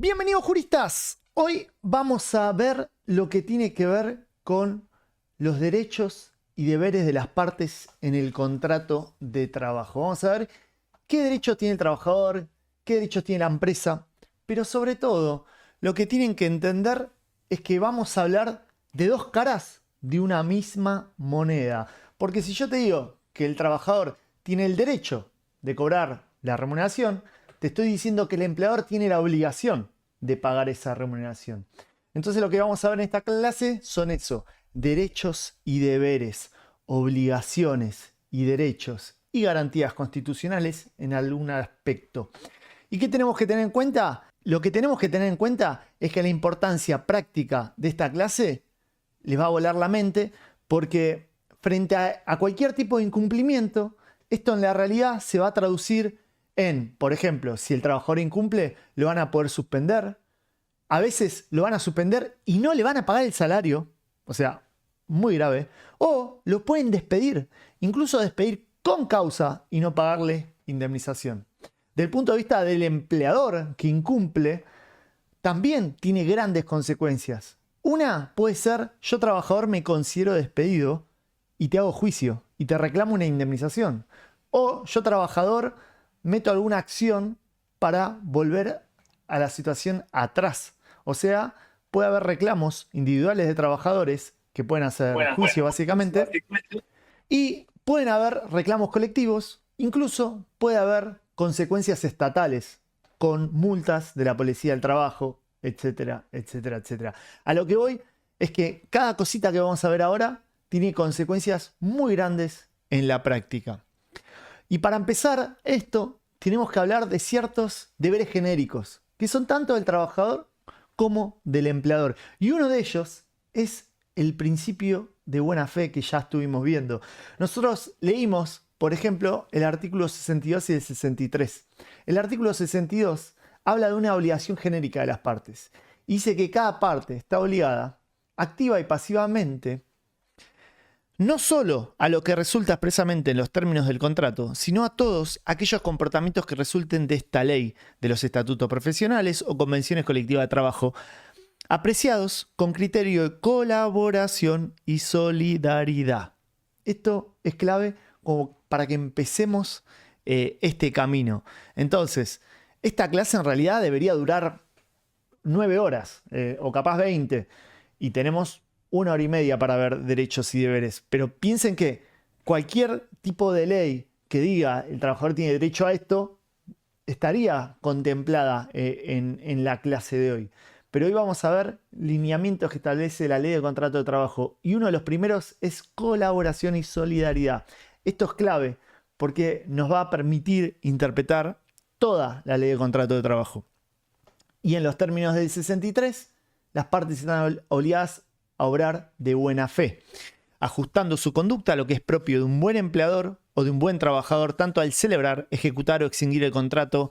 Bienvenidos juristas. Hoy vamos a ver lo que tiene que ver con los derechos y deberes de las partes en el contrato de trabajo. Vamos a ver qué derechos tiene el trabajador, qué derechos tiene la empresa, pero sobre todo lo que tienen que entender es que vamos a hablar de dos caras de una misma moneda. Porque si yo te digo que el trabajador tiene el derecho de cobrar la remuneración, te estoy diciendo que el empleador tiene la obligación de pagar esa remuneración. Entonces lo que vamos a ver en esta clase son eso, derechos y deberes, obligaciones y derechos y garantías constitucionales en algún aspecto. ¿Y qué tenemos que tener en cuenta? Lo que tenemos que tener en cuenta es que la importancia práctica de esta clase les va a volar la mente porque frente a cualquier tipo de incumplimiento, esto en la realidad se va a traducir en, por ejemplo, si el trabajador incumple, lo van a poder suspender. A veces lo van a suspender y no le van a pagar el salario. O sea, muy grave. O lo pueden despedir. Incluso despedir con causa y no pagarle indemnización. Del punto de vista del empleador que incumple, también tiene grandes consecuencias. Una puede ser, yo trabajador me considero despedido y te hago juicio y te reclamo una indemnización. O yo trabajador meto alguna acción para volver a la situación atrás. O sea, puede haber reclamos individuales de trabajadores que pueden hacer juicio básicamente. Y pueden haber reclamos colectivos. Incluso puede haber consecuencias estatales con multas de la policía del trabajo, etcétera, etcétera, etcétera. A lo que voy es que cada cosita que vamos a ver ahora tiene consecuencias muy grandes en la práctica. Y para empezar esto, tenemos que hablar de ciertos deberes genéricos, que son tanto del trabajador como del empleador. Y uno de ellos es el principio de buena fe que ya estuvimos viendo. Nosotros leímos, por ejemplo, el artículo 62 y el 63. El artículo 62 habla de una obligación genérica de las partes. Y dice que cada parte está obligada, activa y pasivamente, no solo a lo que resulta expresamente en los términos del contrato, sino a todos aquellos comportamientos que resulten de esta ley, de los estatutos profesionales o convenciones colectivas de trabajo, apreciados con criterio de colaboración y solidaridad. Esto es clave como para que empecemos este camino. Entonces, esta clase en realidad debería durar 9 horas o capaz 20 y tenemos 1 hora y media para ver derechos y deberes. Pero piensen que cualquier tipo de ley que diga el trabajador tiene derecho a esto estaría contemplada en la clase de hoy. Pero hoy vamos a ver lineamientos que establece la ley de contrato de trabajo. Y uno de los primeros es colaboración y solidaridad. Esto es clave porque nos va a permitir interpretar toda la ley de contrato de trabajo. Y en los términos del 63, las partes están obligadas a obrar de buena fe, ajustando su conducta a lo que es propio de un buen empleador o de un buen trabajador, tanto al celebrar, ejecutar o extinguir el contrato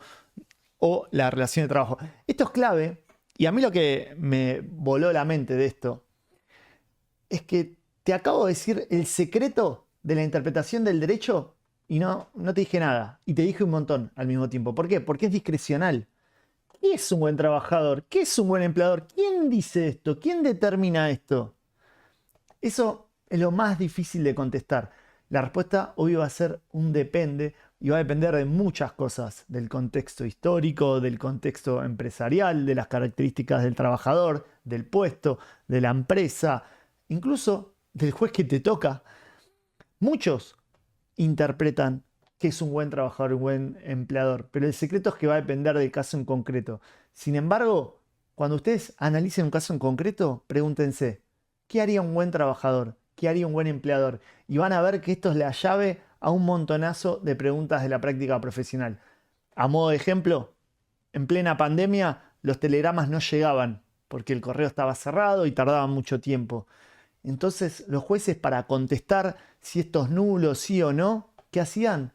o la relación de trabajo. Esto es clave, y a mí lo que me voló la mente de esto es que te acabo de decir el secreto de la interpretación del derecho y no te dije nada, y te dije un montón al mismo tiempo. ¿Por qué? Porque es discrecional. ¿Qué es un buen trabajador? ¿Qué es un buen empleador? ¿Quién dice esto? ¿Quién determina esto? Eso es lo más difícil de contestar. La respuesta hoy va a ser un depende y va a depender de muchas cosas, del contexto histórico, del contexto empresarial, de las características del trabajador, del puesto, de la empresa, incluso del juez que te toca. Muchos interpretan que es un buen trabajador, un buen empleador, pero el secreto es que va a depender del caso en concreto. Sin embargo, cuando ustedes analicen un caso en concreto, pregúntense, ¿qué haría un buen trabajador? ¿Qué haría un buen empleador? Y van a ver que esto es la llave a un montonazo de preguntas de la práctica profesional. A modo de ejemplo, en plena pandemia los telegramas no llegaban porque el correo estaba cerrado y tardaban mucho tiempo. Entonces los jueces, para contestar si esto es nulo, sí o no, ¿qué hacían?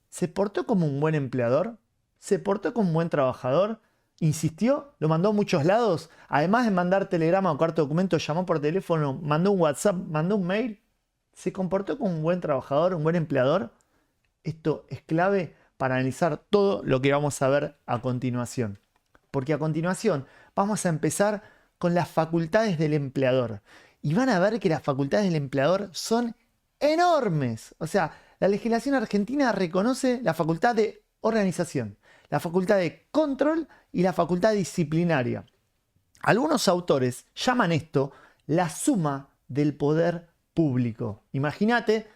¿Se portó como un buen empleador? ¿Se portó como un buen trabajador? ¿Insistió? ¿Lo mandó a muchos lados? Además de mandar telegrama o carta de documento, llamó por teléfono, mandó un WhatsApp, mandó un mail. ¿Se comportó como un buen trabajador, un buen empleador? Esto es clave para analizar todo lo que vamos a ver a continuación. porque a continuación vamos a empezar con las facultades del empleador. Y van a ver que las facultades del empleador son enormes. O sea, la legislación argentina reconoce la facultad de organización, la facultad de control y la facultad disciplinaria. Algunos autores llaman esto la suma del poder público. Imagínate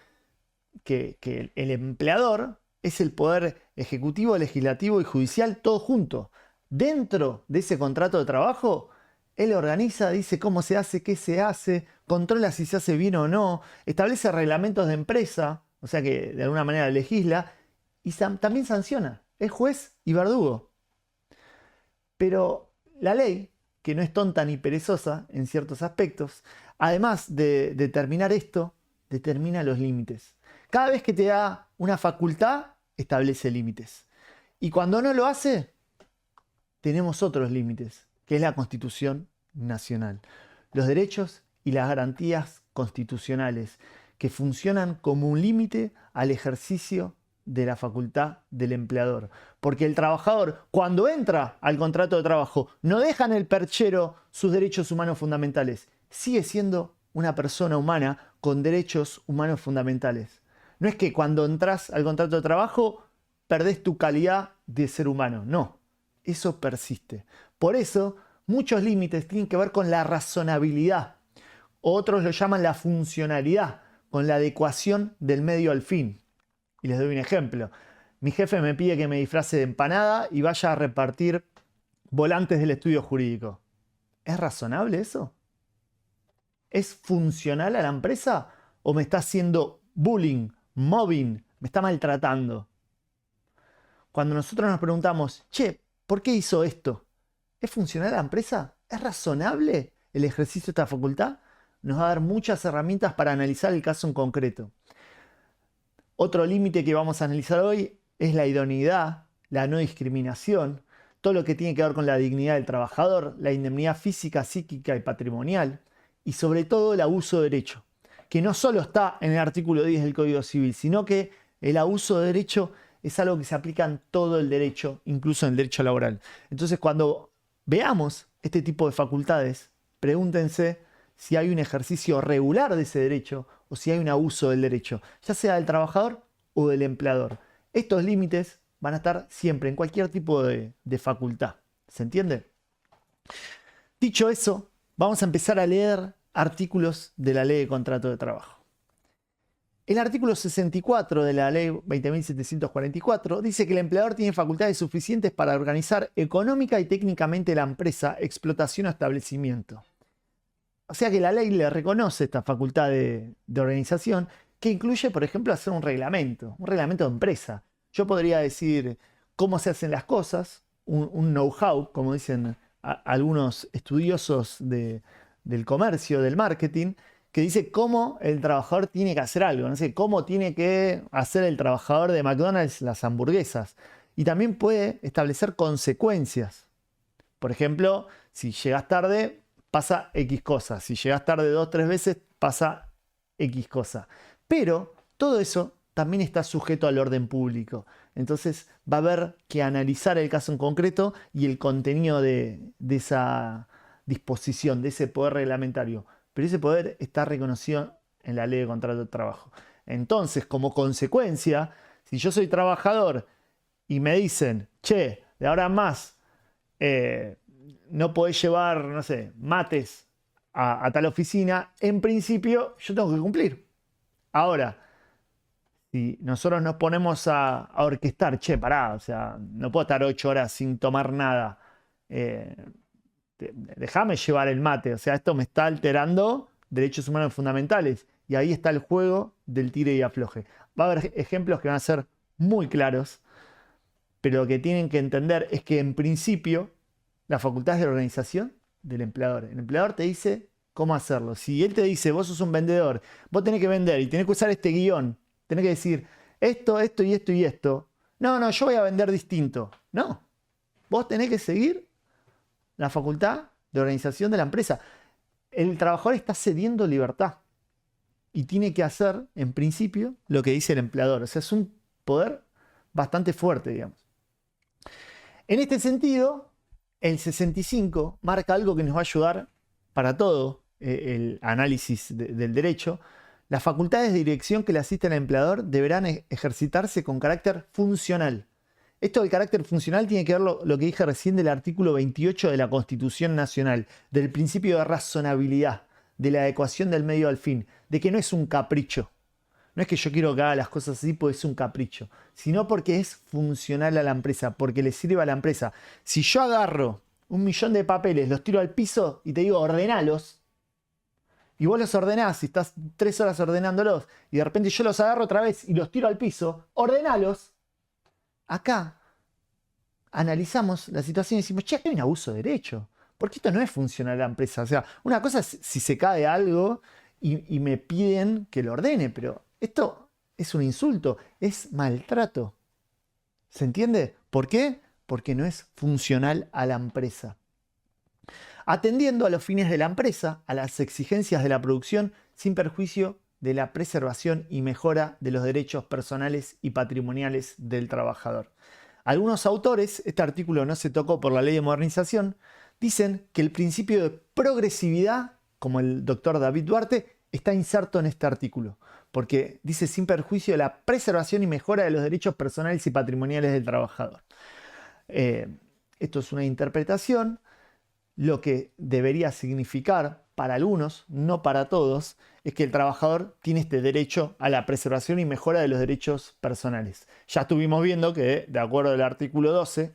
que el empleador es el poder ejecutivo, legislativo y judicial todo junto. Dentro de ese contrato de trabajo, él organiza, dice cómo se hace, qué se hace, controla si se hace bien o no, establece reglamentos de empresa, o sea que de alguna manera legisla, y también sanciona. Es juez y verdugo. Pero la ley, que no es tonta ni perezosa en ciertos aspectos, además de determinar esto, determina los límites. Cada vez que te da una facultad, establece límites. Y cuando no lo hace, tenemos otros límites, que es la Constitución Nacional. Los derechos y las garantías constitucionales, que funcionan como un límite al ejercicio de la facultad del empleador. Porque el trabajador, cuando entra al contrato de trabajo, no deja en el perchero sus derechos humanos fundamentales. Sigue siendo una persona humana con derechos humanos fundamentales. No es que cuando entras al contrato de trabajo perdés tu calidad de ser humano. No, eso persiste. Por eso, muchos límites tienen que ver con la razonabilidad. Otros lo llaman la funcionalidad, con la adecuación del medio al fin. Y les doy un ejemplo. Mi jefe me pide que me disfrace de empanada y vaya a repartir volantes del estudio jurídico. ¿Es razonable eso? ¿Es funcional a la empresa? ¿O me está haciendo bullying, mobbing, me está maltratando? Cuando nosotros nos preguntamos, che, ¿por qué hizo esto? ¿Es funcional a la empresa? ¿Es razonable el ejercicio de esta facultad? Nos va a dar muchas herramientas para analizar el caso en concreto. Otro límite que vamos a analizar hoy es la idoneidad, la no discriminación, todo lo que tiene que ver con la dignidad del trabajador, la indemnidad física, psíquica y patrimonial, y sobre todo el abuso de derecho, que no solo está en el artículo 10 del Código Civil, sino que el abuso de derecho es algo que se aplica en todo el derecho, incluso en el derecho laboral. Entonces, cuando veamos este tipo de facultades, pregúntense si hay un ejercicio regular de ese derecho o si hay un abuso del derecho, ya sea del trabajador o del empleador. Estos límites van a estar siempre en cualquier tipo de facultad. ¿Se entiende? Dicho eso, vamos a empezar a leer artículos de la Ley de Contrato de Trabajo. El artículo 64 de la Ley 20.744 dice que el empleador tiene facultades suficientes para organizar económica y técnicamente la empresa, explotación o establecimiento. O sea que la ley le reconoce esta facultad de organización, que incluye, por ejemplo, hacer un reglamento de empresa. Yo podría decir cómo se hacen las cosas, un know-how, como dicen algunos estudiosos del comercio, del marketing, que dice cómo el trabajador tiene que hacer algo, no sé, cómo tiene que hacer el trabajador de McDonald's las hamburguesas. Y también puede establecer consecuencias. Por ejemplo, si llegas tarde, pasa X cosa. Si llegas tarde 2 o 3 veces, pasa X cosa. Pero todo eso también está sujeto al orden público. Entonces va a haber que analizar el caso en concreto y el contenido de esa disposición, de ese poder reglamentario. Pero ese poder está reconocido en la Ley de Contrato de Trabajo. Entonces, como consecuencia, si yo soy trabajador y me dicen, che, de ahora en más, no podés llevar, no sé, mates a tal oficina, en principio yo tengo que cumplir. Ahora, si nosotros nos ponemos a orquestar, che, pará, o sea, no puedo estar 8 horas sin tomar nada, déjame llevar el mate, o sea, esto me está alterando derechos humanos fundamentales. Y ahí está el juego del tire y afloje. Va a haber ejemplos que van a ser muy claros, pero lo que tienen que entender es que en principio la facultad es de organización del empleador. El empleador te dice cómo hacerlo. Si él te dice, vos sos un vendedor, vos tenés que vender y tenés que usar este guión, tenés que decir esto, esto y esto y esto. No, yo voy a vender distinto. No, vos tenés que seguir la facultad de organización de la empresa. El trabajador está cediendo libertad y tiene que hacer, en principio, lo que dice el empleador. O sea, es un poder bastante fuerte, digamos. En este sentido, el 65 marca algo que nos va a ayudar para todo el análisis del derecho. Las facultades de dirección que le asisten al empleador deberán ejercitarse con carácter funcional. Esto del carácter funcional tiene que ver lo que dije recién del artículo 28 de la Constitución Nacional, del principio de razonabilidad, de la adecuación del medio al fin, de que no es un capricho. No es que yo quiero que haga las cosas así porque es un capricho, sino porque es funcional a la empresa, porque le sirve a la empresa. Si yo agarro 1.000.000 de papeles, los tiro al piso y te digo ordenalos, y vos los ordenás y estás 3 horas ordenándolos, y de repente yo los agarro otra vez y los tiro al piso, ordenalos. Acá analizamos la situación y decimos, che, aquí hay un abuso de derecho, porque esto no es funcional a la empresa. O sea, una cosa es si se cae algo y me piden que lo ordene, pero esto es un insulto, es maltrato. ¿Se entiende? ¿Por qué? Porque no es funcional a la empresa. Atendiendo a los fines de la empresa, a las exigencias de la producción, sin perjuicio de la preservación y mejora de los derechos personales y patrimoniales del trabajador. Algunos autores, este artículo no se tocó por la ley de modernización, dicen que el principio de progresividad, como el doctor David Duarte, está inserto en este artículo, porque dice sin perjuicio de la preservación y mejora de los derechos personales y patrimoniales del trabajador. Esto es una interpretación. Lo que debería significar para algunos, no para todos, es que el trabajador tiene este derecho a la preservación y mejora de los derechos personales. Ya estuvimos viendo que, de acuerdo al artículo 12,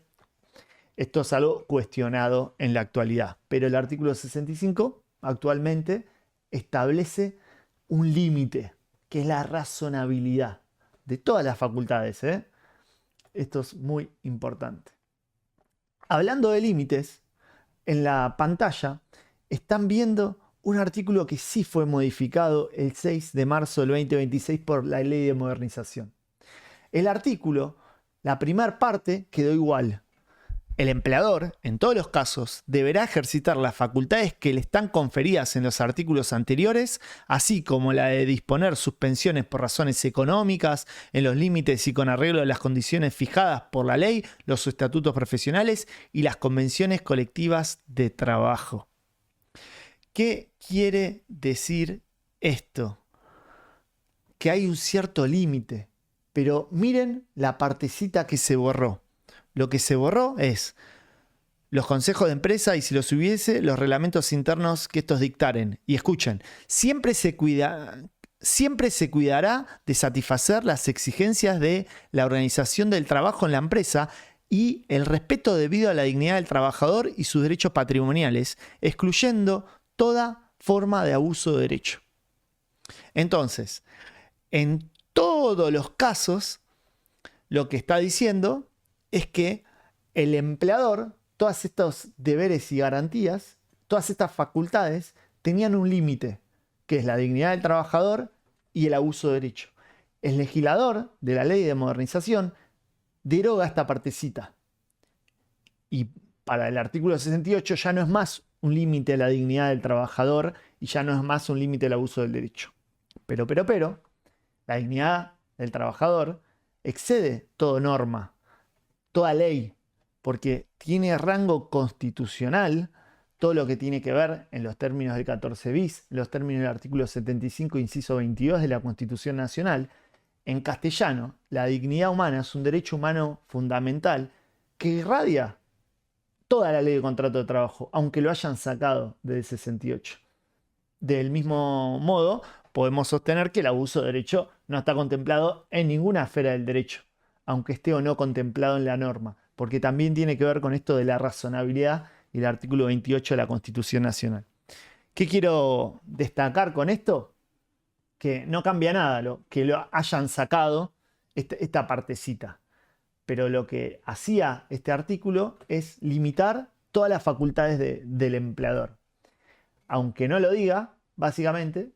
esto es algo cuestionado en la actualidad. Pero el artículo 65 actualmente establece un límite, que es la razonabilidad de todas las facultades. Esto es muy importante. Hablando de límites, en la pantalla están viendo un artículo que sí fue modificado el 6 de marzo del 2026 por la ley de modernización. El artículo, la primera parte, quedó igual. El empleador, en todos los casos, deberá ejercitar las facultades que le están conferidas en los artículos anteriores, así como la de disponer suspensiones por razones económicas, en los límites y con arreglo de las condiciones fijadas por la ley, los estatutos profesionales y las convenciones colectivas de trabajo. ¿Qué quiere decir esto? Que hay un cierto límite, pero miren la partecita que se borró. Lo que se borró es los consejos de empresa y, si los hubiese, los reglamentos internos que estos dictaren. Y escuchen, siempre se cuidará de satisfacer las exigencias de la organización del trabajo en la empresa y el respeto debido a la dignidad del trabajador y sus derechos patrimoniales, excluyendo toda forma de abuso de derecho. Entonces, en todos los casos, lo que está diciendo es que el empleador, todos estos deberes y garantías, todas estas facultades, tenían un límite, que es la dignidad del trabajador y el abuso de derecho. El legislador de la ley de modernización deroga esta partecita. Y para el artículo 68 ya no es más un límite a la dignidad del trabajador y ya no es más un límite al abuso del derecho. Pero, la dignidad del trabajador excede toda norma, toda ley, porque tiene rango constitucional todo lo que tiene que ver en los términos del 14 bis, en los términos del artículo 75, inciso 22 de la Constitución Nacional. En castellano, la dignidad humana es un derecho humano fundamental que irradia toda la ley de contrato de trabajo, aunque lo hayan sacado del 68. Del mismo modo, podemos sostener que el abuso de derecho no está contemplado en ninguna esfera del derecho, aunque esté o no contemplado en la norma, porque también tiene que ver con esto de la razonabilidad y el artículo 28 de la Constitución Nacional. ¿Qué quiero destacar con esto? Que no cambia nada que lo hayan sacado esta partecita, pero lo que hacía este artículo es limitar todas las facultades del empleador. Aunque no lo diga, básicamente,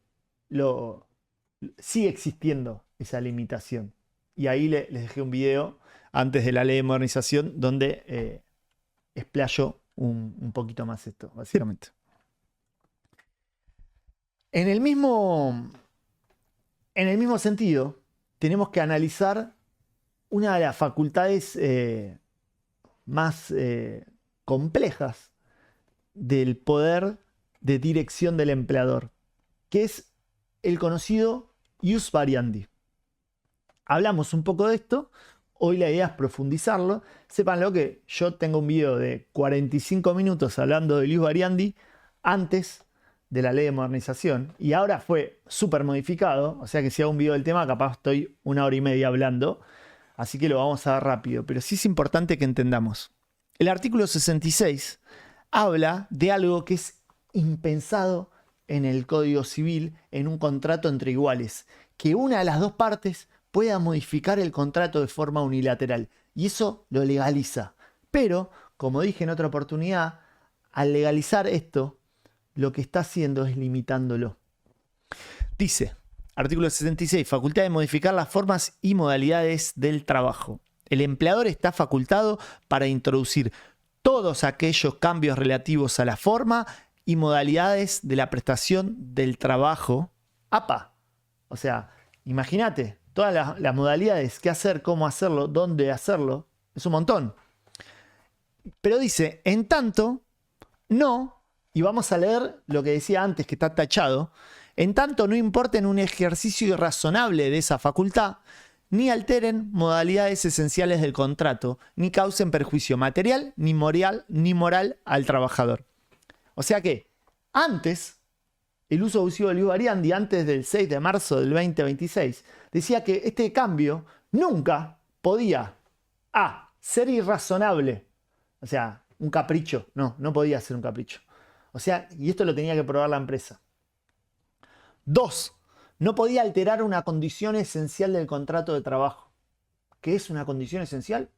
sigue existiendo esa limitación. Y ahí les dejé un video antes de la ley de modernización donde explayo un poquito más esto, básicamente. En el mismo sentido, tenemos que analizar una de las facultades más complejas del poder de dirección del empleador, que es el conocido ius variandi. Hablamos un poco de esto, hoy la idea es profundizarlo. Sépanlo que yo tengo un video de 45 minutos hablando del ius variandi antes de la ley de modernización y ahora fue súper modificado, o sea que si hago un video del tema capaz estoy 1 hora y media hablando, así que lo vamos a dar rápido, pero sí es importante que entendamos. El artículo 66 habla de algo que es impensado en el Código Civil en un contrato entre iguales, que una de las dos partes pueda modificar el contrato de forma unilateral, y eso lo legaliza. Pero, como dije en otra oportunidad, al legalizar esto, lo que está haciendo es limitándolo. Dice, artículo 66, facultad de modificar las formas y modalidades del trabajo. El empleador está facultado para introducir todos aquellos cambios relativos a la forma y modalidades de la prestación del trabajo. ¡Apa! O sea, imagínate, todas las modalidades, qué hacer, cómo hacerlo, dónde hacerlo, es un montón. Pero dice, en tanto, no, y vamos a leer lo que decía antes que está tachado, en tanto no importen un ejercicio irrazonable de esa facultad, ni alteren modalidades esenciales del contrato, ni causen perjuicio material, ni moral al trabajador. O sea que antes, el uso abusivo del ius variandi, antes del 6 de marzo del 2026, decía que este cambio nunca podía ser irrazonable. O sea, un capricho. No podía ser un capricho. O sea, y esto lo tenía que probar la empresa. 2. No podía alterar una condición esencial del contrato de trabajo. ¿Qué es una condición esencial?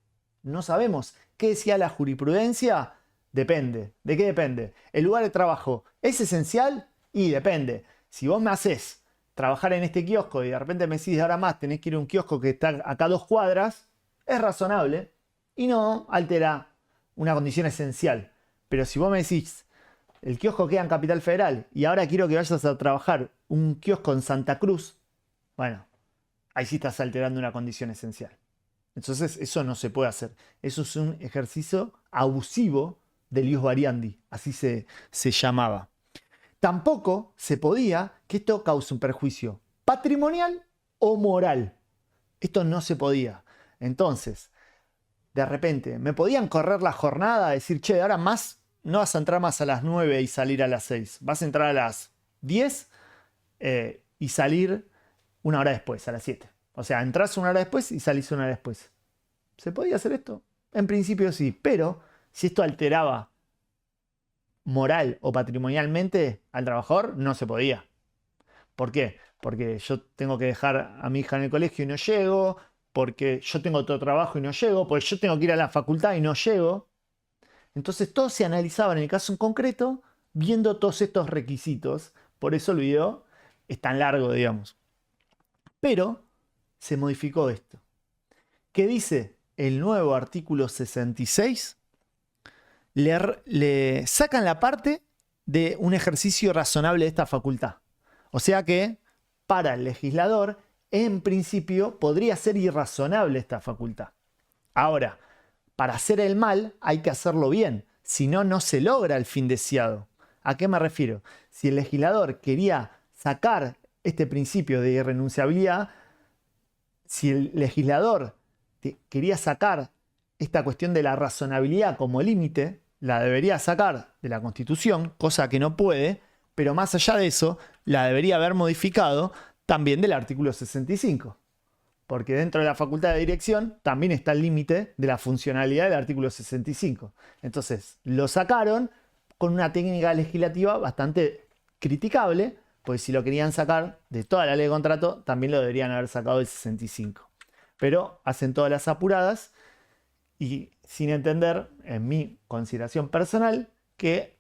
No sabemos. ¿Qué decía la jurisprudencia? Depende. ¿De qué depende? ¿El lugar de trabajo es esencial? Y depende. Si vos me haces trabajar en este kiosco y de repente me decís de ahora más tenés que ir a un kiosco que está acá a 2 cuadras, es razonable y no altera una condición esencial. Pero si vos me decís el kiosco queda en Capital Federal y ahora quiero que vayas a trabajar un kiosco en Santa Cruz, bueno, ahí sí estás alterando una condición esencial. Entonces eso no se puede hacer. Eso es un ejercicio abusivo del ius variandi, así se llamaba. Tampoco se podía que esto cause un perjuicio patrimonial o moral. Esto no se podía. Entonces, de repente, me podían correr la jornada, decir, che, ahora más no vas a entrar más a las 9 y salir a las 6. Vas a entrar a las 10 y salir 1 hora después, a las 7. O sea, entras 1 hora después y salís 1 hora después. ¿Se podía hacer esto? En principio sí, pero si esto alteraba moral o patrimonialmente al trabajador, no se podía. ¿Por qué? Porque yo tengo que dejar a mi hija en el colegio y no llego, porque yo tengo otro trabajo y no llego, porque yo tengo que ir a la facultad y no llego. Entonces todo se analizaba en el caso en concreto, viendo todos estos requisitos. Por eso el video es tan largo, digamos. Pero se modificó esto. ¿Qué dice el nuevo artículo 66? Le sacan la parte de un ejercicio razonable de esta facultad. O sea que para el legislador, en principio, podría ser irrazonable esta facultad. Ahora, para hacer el mal hay que hacerlo bien, si no, no se logra el fin deseado. ¿A qué me refiero? Si el legislador quería sacar este principio de irrenunciabilidad, si el legislador quería sacar esta cuestión de la razonabilidad como límite, la debería sacar de la Constitución, cosa que no puede, pero más allá de eso, la debería haber modificado también del artículo 65. Porque dentro de la facultad de dirección también está el límite de la funcionalidad del artículo 65. Entonces, lo sacaron con una técnica legislativa bastante criticable, pues si lo querían sacar de toda la ley de contrato, también lo deberían haber sacado del 65. Pero hacen todas las apuradas y sin entender, en mi consideración personal, que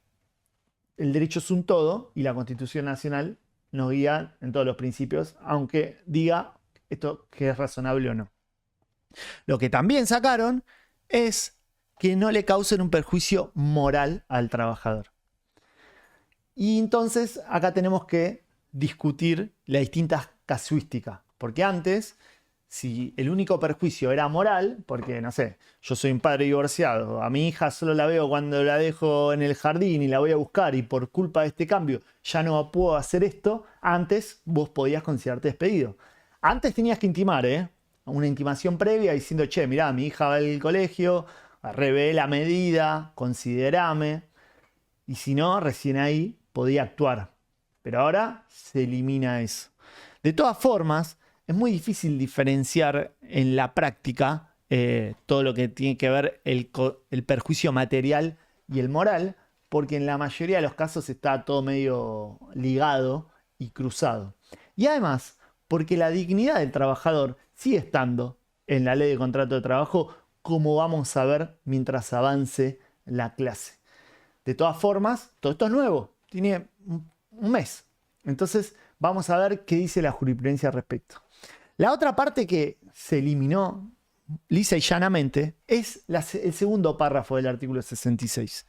el derecho es un todo y la Constitución Nacional nos guía en todos los principios, aunque diga esto que es razonable o no. Lo que también sacaron es que no le causen un perjuicio moral al trabajador. Y entonces acá tenemos que discutir las distintas casuísticas, porque antes si el único perjuicio era moral, porque no sé, yo soy un padre divorciado, a mi hija solo la veo cuando la dejo en el jardín y la voy a buscar y por culpa de este cambio ya no puedo hacer esto, antes vos podías considerarte despedido. Antes tenías que intimar, una intimación previa diciendo, che, mirá, mi hija va al colegio, revé la medida, considerame, y si no, recién ahí podía actuar. Pero ahora se elimina eso. De todas formas, es muy difícil diferenciar en la práctica todo lo que tiene que ver el perjuicio material y el moral, porque en la mayoría de los casos está todo medio ligado y cruzado. Y además, porque la dignidad del trabajador sigue estando en la ley de contrato de trabajo, como vamos a ver mientras avance la clase. De todas formas, todo esto es nuevo, tiene un mes. Entonces, vamos a ver qué dice la jurisprudencia al respecto. La otra parte que se eliminó lisa y llanamente es el segundo párrafo del artículo 66.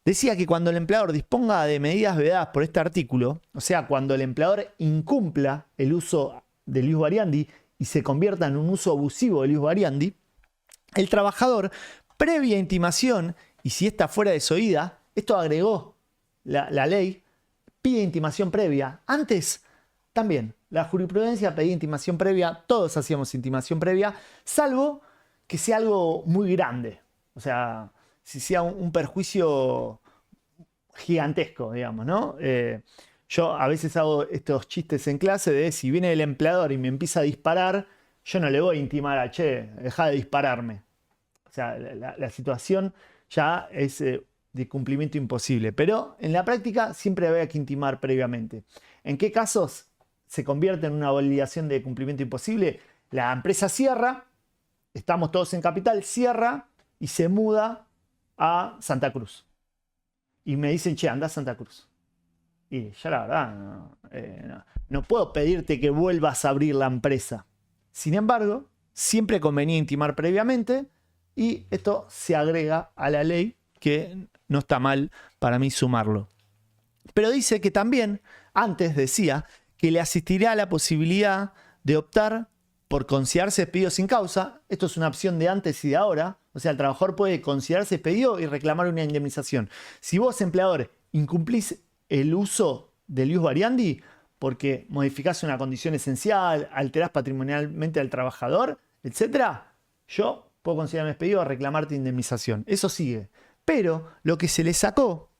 Decía que cuando el empleador disponga de medidas vedadas por este artículo, o sea, cuando el empleador incumpla el uso del ius variandi y se convierta en un uso abusivo del ius variandi, el trabajador, previa intimación, y si ésta fuera desoída, esto agregó la ley, pide intimación previa. Antes, también, la jurisprudencia pedía intimación previa, todos hacíamos intimación previa, salvo que sea algo muy grande. O sea, si sea un perjuicio gigantesco, digamos, ¿no? Yo a veces hago estos chistes en clase de si viene el empleador y me empieza a disparar, yo no le voy a intimar a, che, deja de dispararme. O sea, la situación ya es de cumplimiento imposible. Pero en la práctica siempre había que intimar previamente. ¿En qué casos se convierte en una validación de cumplimiento imposible? La empresa cierra, estamos todos en Capital, cierra y se muda a Santa Cruz. Y me dicen, che, anda a Santa Cruz. Y ya la verdad, no puedo pedirte que vuelvas a abrir la empresa. Sin embargo, siempre convenía intimar previamente y esto se agrega a la ley, que no está mal para mí sumarlo. Pero dice que también, antes decía, que le asistirá la posibilidad de optar por considerarse despedido sin causa. Esto es una opción de antes y de ahora. O sea, el trabajador puede considerarse despedido y reclamar una indemnización. Si vos, empleador, incumplís el uso del ius variandi porque modificás una condición esencial, alterás patrimonialmente al trabajador, etc., yo puedo considerarme despedido a reclamarte indemnización. Eso sigue. Pero lo que se le sacó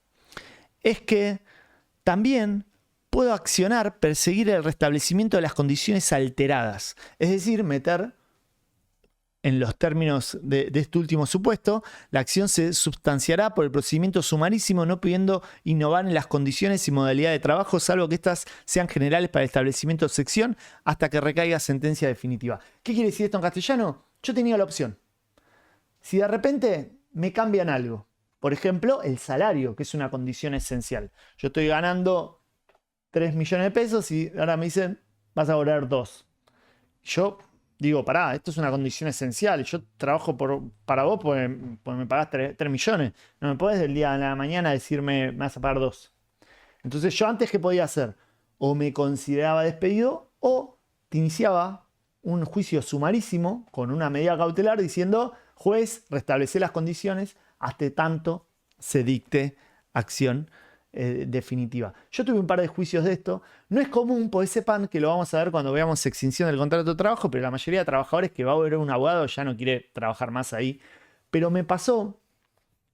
es que también puedo accionar, perseguir el restablecimiento de las condiciones alteradas. Es decir, meter, en los términos de este último supuesto, la acción se sustanciará por el procedimiento sumarísimo, no pudiendo innovar en las condiciones y modalidad de trabajo, salvo que éstas sean generales para el establecimiento de sección, hasta que recaiga sentencia definitiva. ¿Qué quiere decir esto en castellano? Yo tenía la opción. Si de repente me cambian algo, por ejemplo, el salario, que es una condición esencial. Yo estoy ganando 3 millones de pesos y ahora me dicen, vas a cobrar 2. Yo digo, pará, esto es una condición esencial. Yo trabajo para vos porque me pagás 3 millones. No me podés del día a la mañana decirme, me vas a pagar 2. Entonces yo antes, ¿qué podía hacer? O me consideraba despedido o te iniciaba un juicio sumarísimo con una medida cautelar diciendo, juez, restablecer las condiciones hasta tanto se dicte acción definitiva. Yo tuve un par de juicios de esto. No es común, pues sepan que lo vamos a ver cuando veamos extinción del contrato de trabajo, pero la mayoría de trabajadores que va a ver un abogado ya no quiere trabajar más ahí. Pero me pasó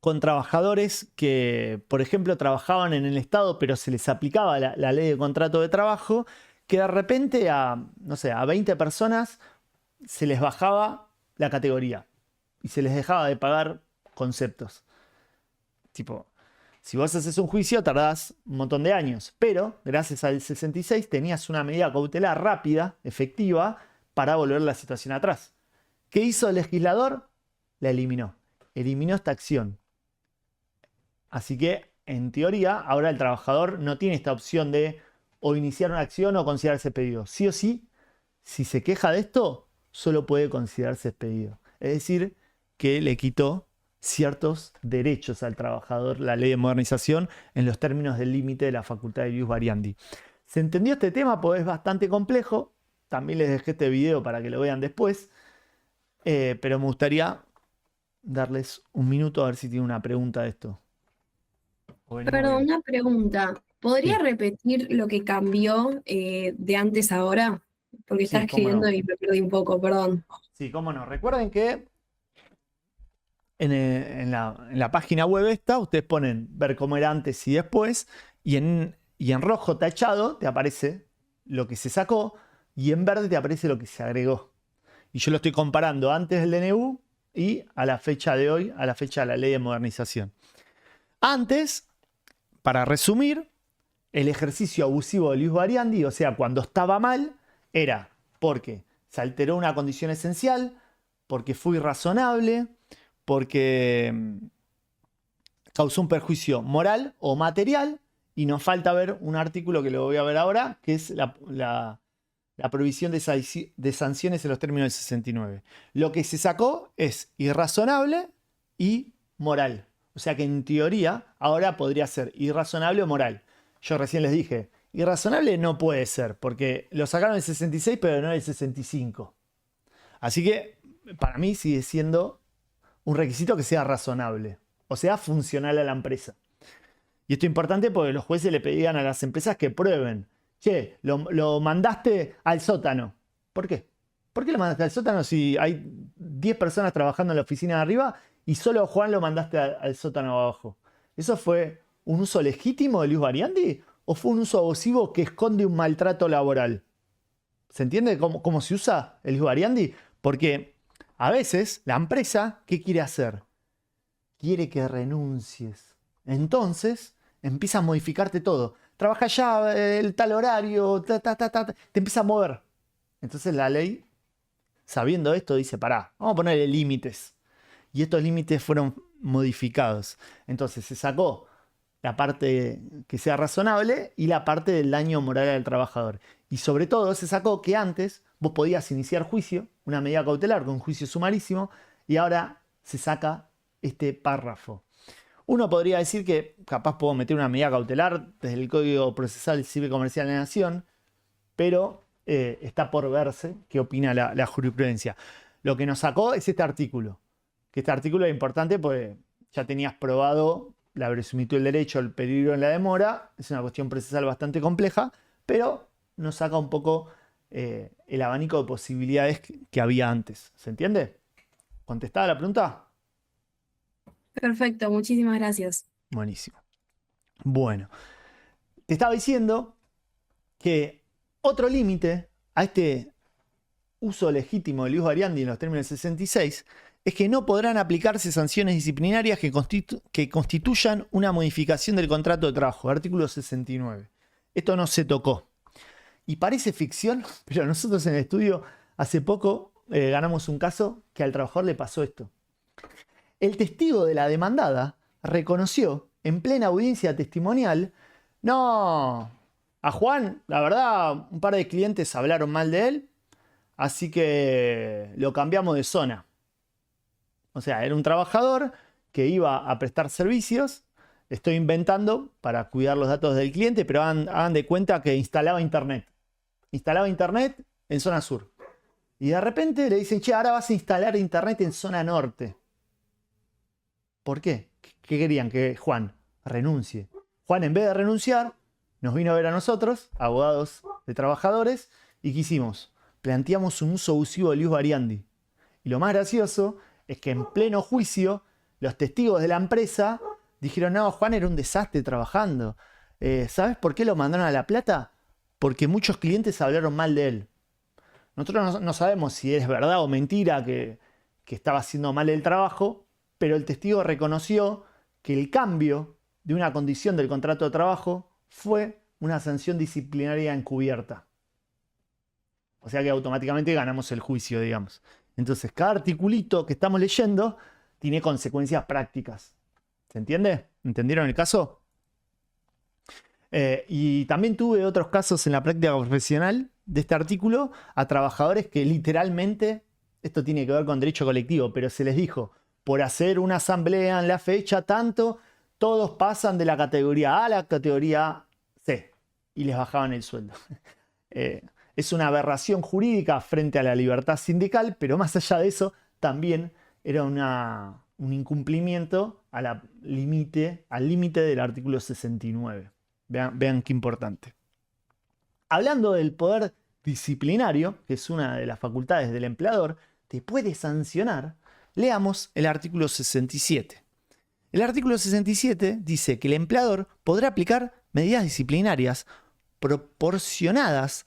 con trabajadores que, por ejemplo, trabajaban en el Estado, pero se les aplicaba la ley de contrato de trabajo, que de repente no sé, a 20 personas se les bajaba la categoría y se les dejaba de pagar conceptos. Tipo, si vos haces un juicio tardás un montón de años, pero gracias al 66 tenías una medida cautelar rápida, efectiva, para volver la situación atrás. ¿Qué hizo el legislador? La eliminó. Eliminó esta acción. Así que, en teoría, ahora el trabajador no tiene esta opción de o iniciar una acción o considerarse despedido. Sí o sí, si se queja de esto, solo puede considerarse despedido. Es decir, que le quitó ciertos derechos al trabajador la ley de modernización en los términos del límite de la facultad de ius variandi. ¿Se entendió este tema? Pues es bastante complejo. también les dejé este video para que lo vean después, pero me gustaría darles un minuto a ver si tienen una pregunta de esto. ¿O venimos Perdón, bien? una pregunta. ¿Podría Sí, repetir lo que cambió de antes a ahora? Porque estaba sí, cómo escribiendo no. y me perdí un poco, perdón. Sí, cómo no. Recuerden que en la página web esta, ustedes ponen ver cómo era antes y después, y en rojo tachado te aparece lo que se sacó, y en verde te aparece lo que se agregó. Y yo lo estoy comparando antes del DNU y a la fecha de hoy, a la fecha de la ley de modernización. Antes, para resumir, el ejercicio abusivo de Luis Variandi, o sea, cuando estaba mal, era porque se alteró una condición esencial, porque fue irrazonable, porque causó un perjuicio moral o material, y nos falta ver un artículo que lo voy a ver ahora, que es la prohibición de sanciones en los términos del 69. Lo que se sacó es irrazonable y moral. O sea que en teoría ahora podría ser irrazonable o moral. Yo recién les dije, irrazonable no puede ser, porque lo sacaron en el 66 pero no en el 65. Así que para mí sigue siendo un requisito que sea razonable, o sea, funcional a la empresa. Y esto es importante porque los jueces le pedían a las empresas que prueben. Che, lo mandaste al sótano. ¿Por qué? ¿Por qué lo mandaste al sótano si hay 10 personas trabajando en la oficina de arriba y solo a Juan lo mandaste al sótano abajo? ¿Eso fue un uso legítimo de Luis Variandi o fue un uso abusivo que esconde un maltrato laboral? ¿Se entiende cómo se usa el Luis Variandi? Porque a veces la empresa, ¿qué quiere hacer? Quiere que renuncies. Entonces empieza a modificarte todo. Trabaja ya el tal horario, te empieza a mover. Entonces la ley, sabiendo esto, dice, pará, vamos a ponerle límites. Y estos límites fueron modificados. Entonces se sacó la parte que sea razonable y la parte del daño moral al trabajador. Y sobre todo se sacó que antes vos podías iniciar juicio, una medida cautelar con un juicio sumarísimo, y ahora se saca este párrafo. Uno podría decir que capaz puedo meter una medida cautelar desde el Código Procesal Civil Comercial de la Nación, pero está por verse qué opina la jurisprudencia. Lo que nos sacó es este artículo, que este artículo es importante porque ya tenías probado la verosimilitud del derecho, el peligro en la demora, es una cuestión procesal bastante compleja, pero nos saca un poco el abanico de posibilidades que había antes. ¿Se entiende? ¿Contestada la pregunta? Perfecto, muchísimas gracias. Buenísimo. Bueno, te estaba diciendo que otro límite a este uso legítimo de Luis Variandi en los términos del 66 es que no podrán aplicarse sanciones disciplinarias que constituyan una modificación del contrato de trabajo, artículo 69. Esto no se tocó. Y parece ficción, pero nosotros en el estudio hace poco ganamos un caso que al trabajador le pasó esto. El testigo de la demandada reconoció en plena audiencia testimonial, no, a Juan, la verdad, un par de clientes hablaron mal de él, así que lo cambiamos de zona. O sea, era un trabajador que iba a prestar servicios, estoy inventando para cuidar los datos del cliente, pero hagan de cuenta que instalaba internet. Instalaba internet en zona sur. Y de repente le dicen, che, ahora vas a instalar internet en zona norte. ¿Por qué? ¿Qué querían? Que Juan renuncie. Juan, en vez de renunciar, nos vino a ver a nosotros, abogados de trabajadores, y ¿qué hicimos? Planteamos un uso abusivo de Luis Variandi. Y lo más gracioso es que en pleno juicio, los testigos de la empresa dijeron, no, Juan era un desastre trabajando. ¿Sabes por qué lo mandaron a La Plata? Porque muchos clientes hablaron mal de él. Nosotros no sabemos si es verdad o mentira que estaba haciendo mal el trabajo, pero el testigo reconoció que el cambio de una condición del contrato de trabajo fue una sanción disciplinaria encubierta. O sea que automáticamente ganamos el juicio, digamos. Entonces, cada articulito que estamos leyendo tiene consecuencias prácticas. ¿Se entiende? ¿Entendieron el caso? Y también tuve otros casos en la práctica profesional de este artículo a trabajadores que literalmente, esto tiene que ver con derecho colectivo, pero se les dijo, por hacer una asamblea en la fecha tanto, todos pasan de la categoría A a la categoría C y les bajaban el sueldo. es una aberración jurídica frente a la libertad sindical, pero más allá de eso, también era un incumplimiento al límite del artículo 69. Vean qué importante. Hablando del poder disciplinario, que es una de las facultades del empleador, te puede sancionar. Leamos el artículo 67. El artículo 67 dice que el empleador podrá aplicar medidas disciplinarias proporcionadas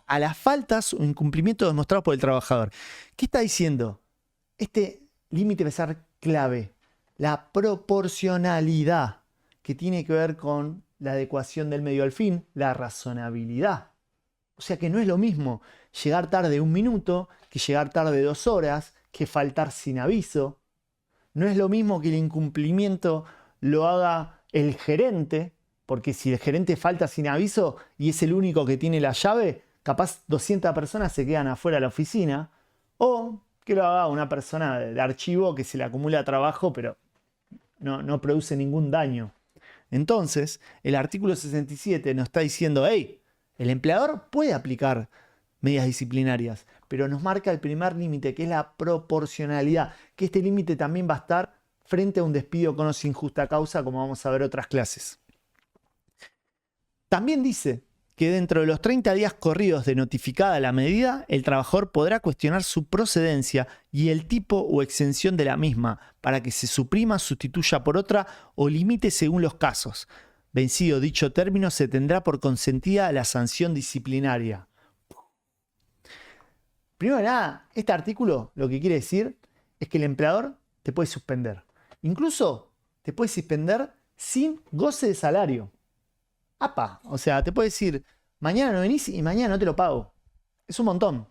a las faltas o incumplimientos demostrados por el trabajador. ¿Qué está diciendo? Este límite va a ser clave. La proporcionalidad, que tiene que ver con la adecuación del medio al fin, la razonabilidad. O sea que no es lo mismo llegar tarde 1 minuto que llegar tarde 2 horas, que faltar sin aviso. No es lo mismo que el incumplimiento lo haga el gerente, porque si el gerente falta sin aviso y es el único que tiene la llave, capaz 200 personas se quedan afuera de la oficina, o que lo haga una persona de archivo que se le acumula trabajo, pero no produce ningún daño. Entonces, el artículo 67 nos está diciendo, hey, el empleador puede aplicar medidas disciplinarias, pero nos marca el primer límite, que es la proporcionalidad, que este límite también va a estar frente a un despido con o sin justa causa, como vamos a ver otras clases. También dice que dentro de los 30 días corridos de notificada la medida, el trabajador podrá cuestionar su procedencia y el tipo o exención de la misma para que se suprima, sustituya por otra o limite según los casos. Vencido dicho término, se tendrá por consentida la sanción disciplinaria. Primero de nada, este artículo lo que quiere decir es que el empleador te puede suspender. Incluso te puede suspender sin goce de salario. ¡Apa! O sea, te puede decir, mañana no venís y mañana no te lo pago. Es un montón.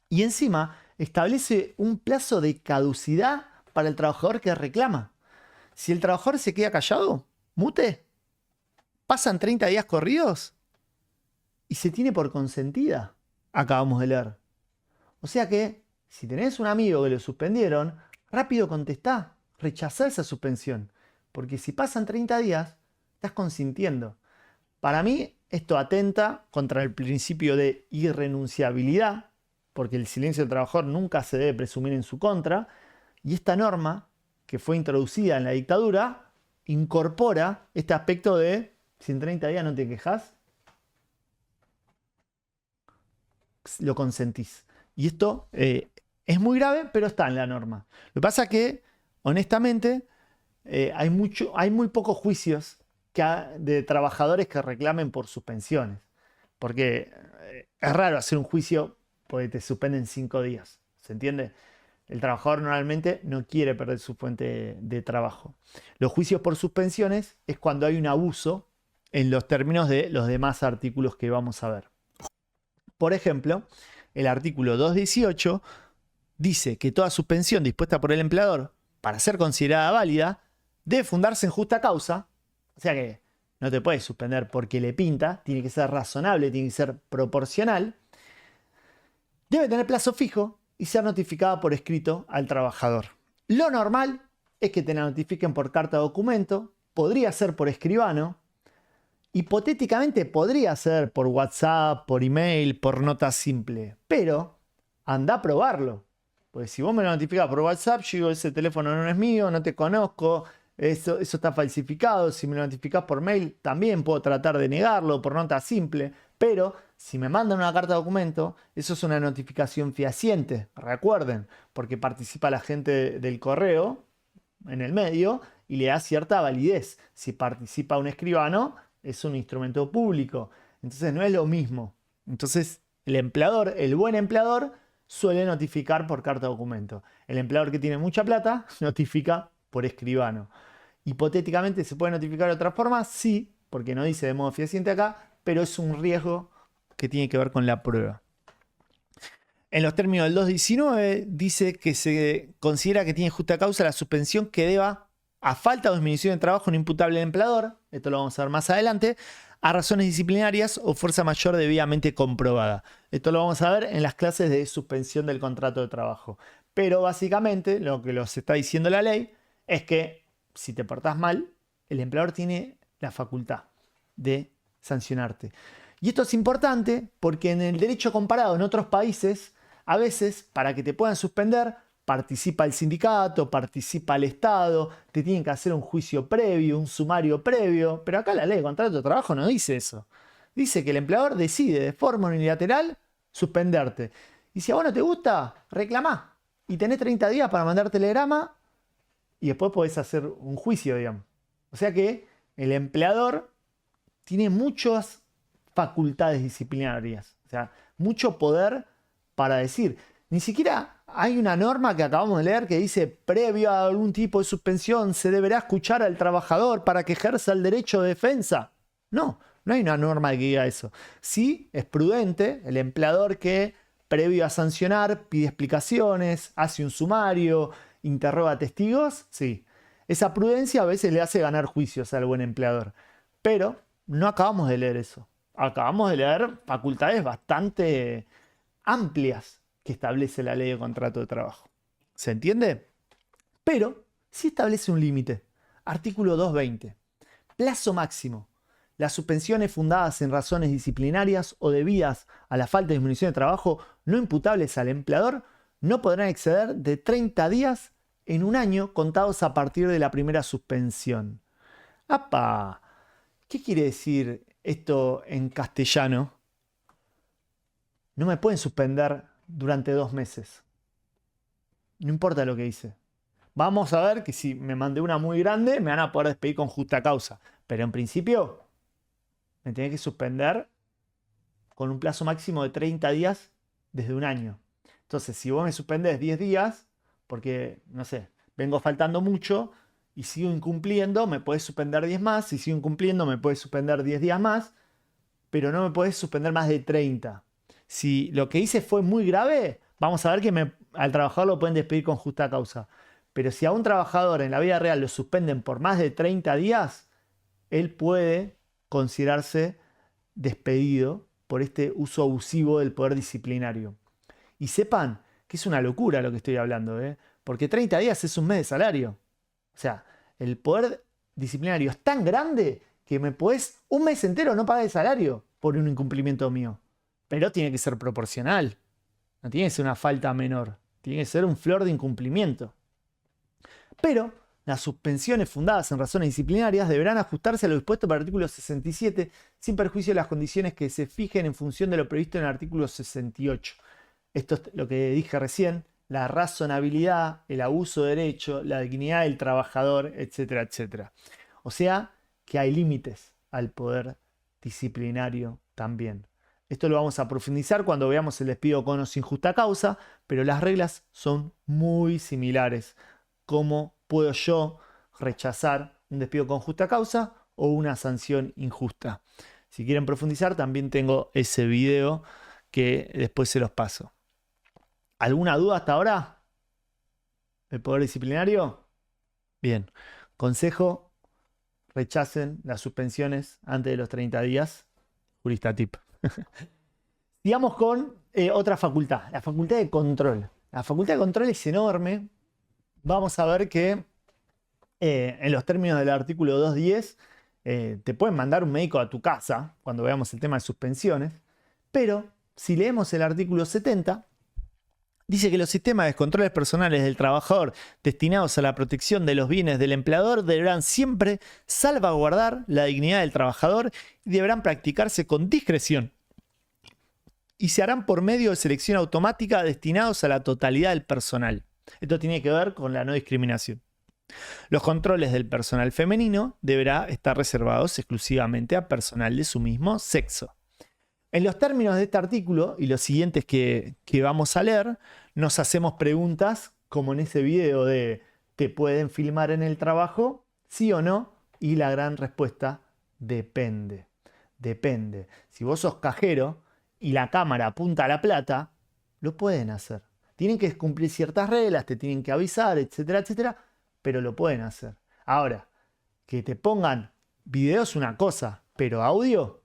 Y encima establece un plazo de caducidad para el trabajador que reclama. Si el trabajador se queda callado, mute, pasan 30 días corridos y se tiene por consentida. Acabamos de leer. O sea que, si tenés un amigo que lo suspendieron, rápido contestá, rechazá esa suspensión. Porque si pasan 30 días, estás consintiendo. Para mí, esto atenta contra el principio de irrenunciabilidad, porque el silencio del trabajador nunca se debe presumir en su contra, y esta norma, que fue introducida en la dictadura, incorpora este aspecto de, si en 30 días no te quejas, lo consentís. Y esto es muy grave, pero está en la norma. Lo que pasa es que, honestamente, hay muy pocos juicios de trabajadores que reclamen por suspensiones. Porque es raro hacer un juicio porque te suspenden 5 días. ¿Se entiende? El trabajador normalmente no quiere perder su fuente de trabajo. Los juicios por suspensiones es cuando hay un abuso en los términos de los demás artículos que vamos a ver. Por ejemplo, el artículo 218 dice que toda suspensión dispuesta por el empleador para ser considerada válida debe fundarse en justa causa. O sea que no te puedes suspender porque le pinta, tiene que ser razonable, tiene que ser proporcional. Debe tener plazo fijo y ser notificada por escrito al trabajador. Lo normal es que te la notifiquen por carta o documento, podría ser por escribano, hipotéticamente podría ser por WhatsApp, por email, por nota simple, pero anda a probarlo. Porque si vos me lo notificás por WhatsApp, yo digo, ese teléfono no es mío, no te conozco, eso está falsificado. Si me lo notificás por mail, también puedo tratar de negarlo por nota simple, pero si me mandan una carta de documento, eso es una notificación fehaciente, recuerden, porque participa la gente del correo en el medio y le da cierta validez. Si participa un escribano, es un instrumento público, entonces no es lo mismo. Entonces el empleador, el buen empleador, suele notificar por carta de documento. El empleador que tiene mucha plata notifica por escribano. Hipotéticamente se puede notificar de otra forma, sí, porque no dice de modo fehaciente acá, pero es un riesgo que tiene que ver con la prueba. En los términos del 219 dice que se considera que tiene justa causa la suspensión que deba, a falta o disminución de trabajo no imputable al empleador, esto lo vamos a ver más adelante, a razones disciplinarias o fuerza mayor debidamente comprobada. Esto lo vamos a ver en las clases de suspensión del contrato de trabajo. Pero básicamente lo que nos está diciendo la ley es que si te portás mal, el empleador tiene la facultad de sancionarte. Y esto es importante porque en el derecho comparado en otros países, a veces, para que te puedan suspender, participa el sindicato, participa el Estado, te tienen que hacer un juicio previo, un sumario previo, pero acá la ley de contrato de trabajo no dice eso. Dice que el empleador decide de forma unilateral suspenderte. Y si a vos no te gusta, reclamá. Y tenés 30 días para mandar telegrama y después podés hacer un juicio, digamos. O sea que el empleador tiene muchas facultades disciplinarias. O sea, mucho poder para decir. Ni siquiera hay una norma que acabamos de leer que dice previo a algún tipo de suspensión se deberá escuchar al trabajador para que ejerza el derecho de defensa. No, no hay una norma que diga eso. Sí, es prudente el empleador que previo a sancionar pide explicaciones, hace un sumario, interroga testigos. Sí, esa prudencia a veces le hace ganar juicios al buen empleador. Pero no acabamos de leer eso. Acabamos de leer facultades bastante amplias que establece la ley de contrato de trabajo. ¿Se entiende? Pero sí establece un límite. Artículo 220. Plazo máximo. Las suspensiones fundadas en razones disciplinarias o debidas a la falta de disminución de trabajo no imputables al empleador no podrán exceder de 30 días en un año contados a partir de la primera suspensión. ¡Apa! ¿Qué quiere decir esto en castellano? No me pueden suspender durante 2 meses. No importa lo que hice. Vamos a ver que si me mandé una muy grande, me van a poder despedir con justa causa. Pero en principio, me tienen que suspender con un plazo máximo de 30 días desde un año. Entonces, si vos me suspendés 10 días, porque, no sé, vengo faltando mucho y sigo incumpliendo, me podés suspender 10 más. Si sigo incumpliendo, me podés suspender 10 días más. Pero no me podés suspender más de 30. Si lo que hice fue muy grave, vamos a ver que al trabajador lo pueden despedir con justa causa. Pero si a un trabajador en la vida real lo suspenden por más de 30 días, él puede considerarse despedido por este uso abusivo del poder disciplinario. Y sepan que es una locura lo que estoy hablando, ¿eh? Porque 30 días es un mes de salario. O sea, el poder disciplinario es tan grande que me podés un mes entero no pagar el salario por un incumplimiento mío. Pero tiene que ser proporcional. No tiene que ser una falta menor. Tiene que ser un flor de incumplimiento. Pero las suspensiones fundadas en razones disciplinarias deberán ajustarse a lo dispuesto por el artículo 67 sin perjuicio de las condiciones que se fijen en función de lo previsto en el artículo 68. Esto es lo que dije recién. La razonabilidad, el abuso de derecho, la dignidad del trabajador, etcétera, etcétera. O sea que hay límites al poder disciplinario también. Esto lo vamos a profundizar cuando veamos el despido con o sin justa causa, pero las reglas son muy similares. ¿Cómo puedo yo rechazar un despido con justa causa o una sanción injusta? Si quieren profundizar, también tengo ese video que después se los paso. ¿Alguna duda hasta ahora? ¿El poder disciplinario? Bien. Consejo: rechacen las suspensiones antes de los 30 días. Jurista tip. Sigamos con otra facultad, la facultad de control. La facultad de control es enorme. Vamos a ver que en los términos del artículo 210 te pueden mandar un médico a tu casa cuando veamos el tema de suspensiones, pero si leemos el artículo 70, dice que los sistemas de controles personales del trabajador destinados a la protección de los bienes del empleador deberán siempre salvaguardar la dignidad del trabajador y deberán practicarse con discreción. Y se harán por medio de selección automática destinados a la totalidad del personal. Esto tiene que ver con la no discriminación. Los controles del personal femenino deberán estar reservados exclusivamente a personal de su mismo sexo. En los términos de este artículo y los siguientes que vamos a leer, nos hacemos preguntas como en ese video de ¿te pueden filmar en el trabajo? ¿Sí o no? Y la gran respuesta: depende. Depende. Si vos sos cajero y la cámara apunta a la plata, lo pueden hacer. Tienen que cumplir ciertas reglas, te tienen que avisar, etcétera, etcétera, pero lo pueden hacer. Ahora, que te pongan video es una cosa, pero audio,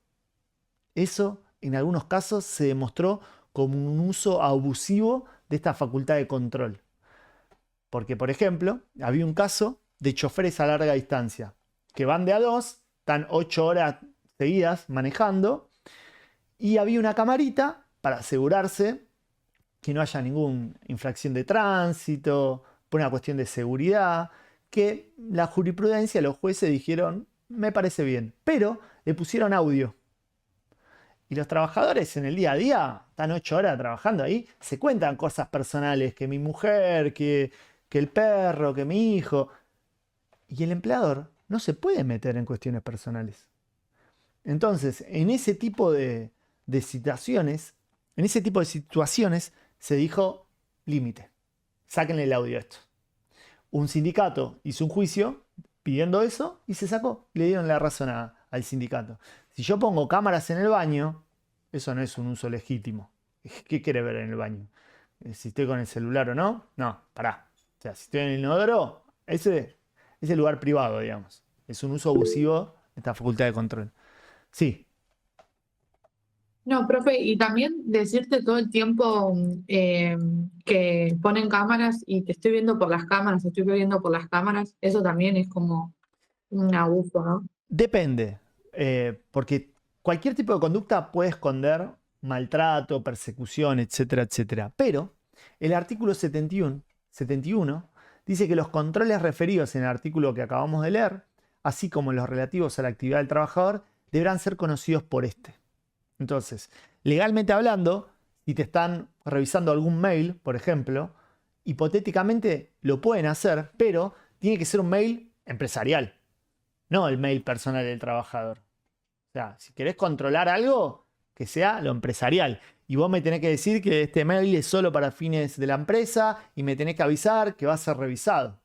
eso en algunos casos se demostró como un uso abusivo de esta facultad de control. Porque, por ejemplo, había un caso de choferes a larga distancia, que van de a dos, están 8 horas seguidas manejando, y había una camarita para asegurarse que no haya ninguna infracción de tránsito, por una cuestión de seguridad, que la jurisprudencia, los jueces dijeron, me parece bien, pero le pusieron audio. Y los trabajadores en el día a día, están 8 horas trabajando ahí, se cuentan cosas personales, que mi mujer, que el perro, que mi hijo. Y el empleador no se puede meter en cuestiones personales. Entonces, en ese tipo de situaciones, se dijo límite. Sáquenle el audio a esto. Un sindicato hizo un juicio pidiendo eso y se sacó. Le dieron la razón al sindicato. Si yo pongo cámaras en el baño, eso no es un uso legítimo. ¿Qué quiere ver en el baño? Si estoy con el celular o no. No, pará. O sea, si estoy en el inodoro, ese es el lugar privado, digamos. Es un uso abusivo de esta facultad de control. Sí, No, profe, y también decirte todo el tiempo que ponen cámaras y te estoy viendo por las cámaras, estoy viendo por las cámaras, eso también es como un abuso, ¿no? depende. Porque cualquier tipo de conducta puede esconder maltrato, persecución, etcétera, etcétera. Pero el artículo 71 dice que los controles referidos en el artículo que acabamos de leer, así como los relativos a la actividad del trabajador, deberán ser conocidos por este. Entonces, legalmente hablando, si te están revisando algún mail, por ejemplo, hipotéticamente lo pueden hacer, pero tiene que ser un mail empresarial, no el mail personal del trabajador. O sea, si querés controlar algo, que sea lo empresarial. Y vos me tenés que decir que este mail es solo para fines de la empresa y me tenés que avisar que va a ser revisado.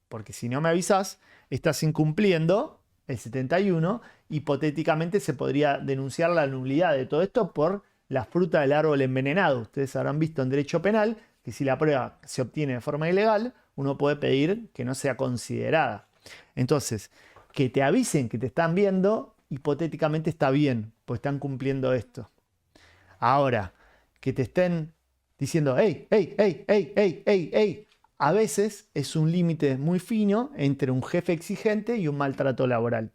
Porque si no me avisás, estás incumpliendo el 71. Hipotéticamente se podría denunciar la nulidad de todo esto por la fruta del árbol envenenado. Ustedes habrán visto en derecho penal que si la prueba se obtiene de forma ilegal, uno puede pedir que no sea considerada. Entonces, que te avisen que te están viendo, hipotéticamente está bien, pues están cumpliendo esto. Ahora, que te estén diciendo, hey, hey, hey, hey, hey, hey, hey, a veces es un límite muy fino entre un jefe exigente y un maltrato laboral.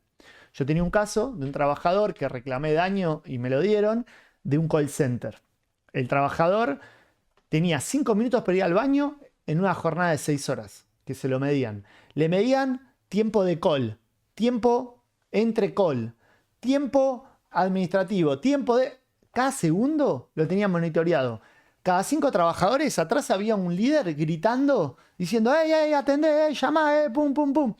Yo tenía un caso de un trabajador que reclamé daño y me lo dieron de un call center. El trabajador tenía 5 minutos para ir al baño en una jornada de 6 horas, que se lo medían. Le medían tiempo de call, tiempo entre call, tiempo administrativo, tiempo de... Cada segundo lo tenían monitoreado. Cada 5 trabajadores atrás había un líder gritando, diciendo, ¡ey, ey, atendé, ey, llamá, pum, pum, pum!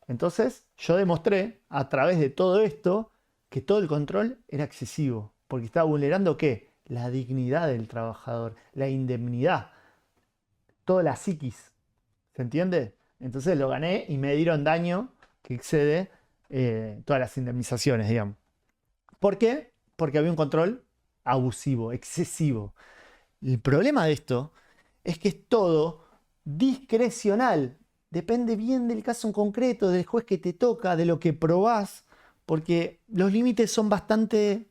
Entonces yo demostré a través de todo esto que todo el control era excesivo, porque estaba vulnerando ¿qué? La dignidad del trabajador, la indemnidad, toda la psiquis. ¿Se entiende? Entonces lo gané y me dieron daño que excede todas las indemnizaciones, digamos. ¿Por qué? Porque había un control abusivo, excesivo. El problema de esto es que es todo discrecional. Depende bien del caso en concreto, del juez que te toca, de lo que probás, porque los límites son bastante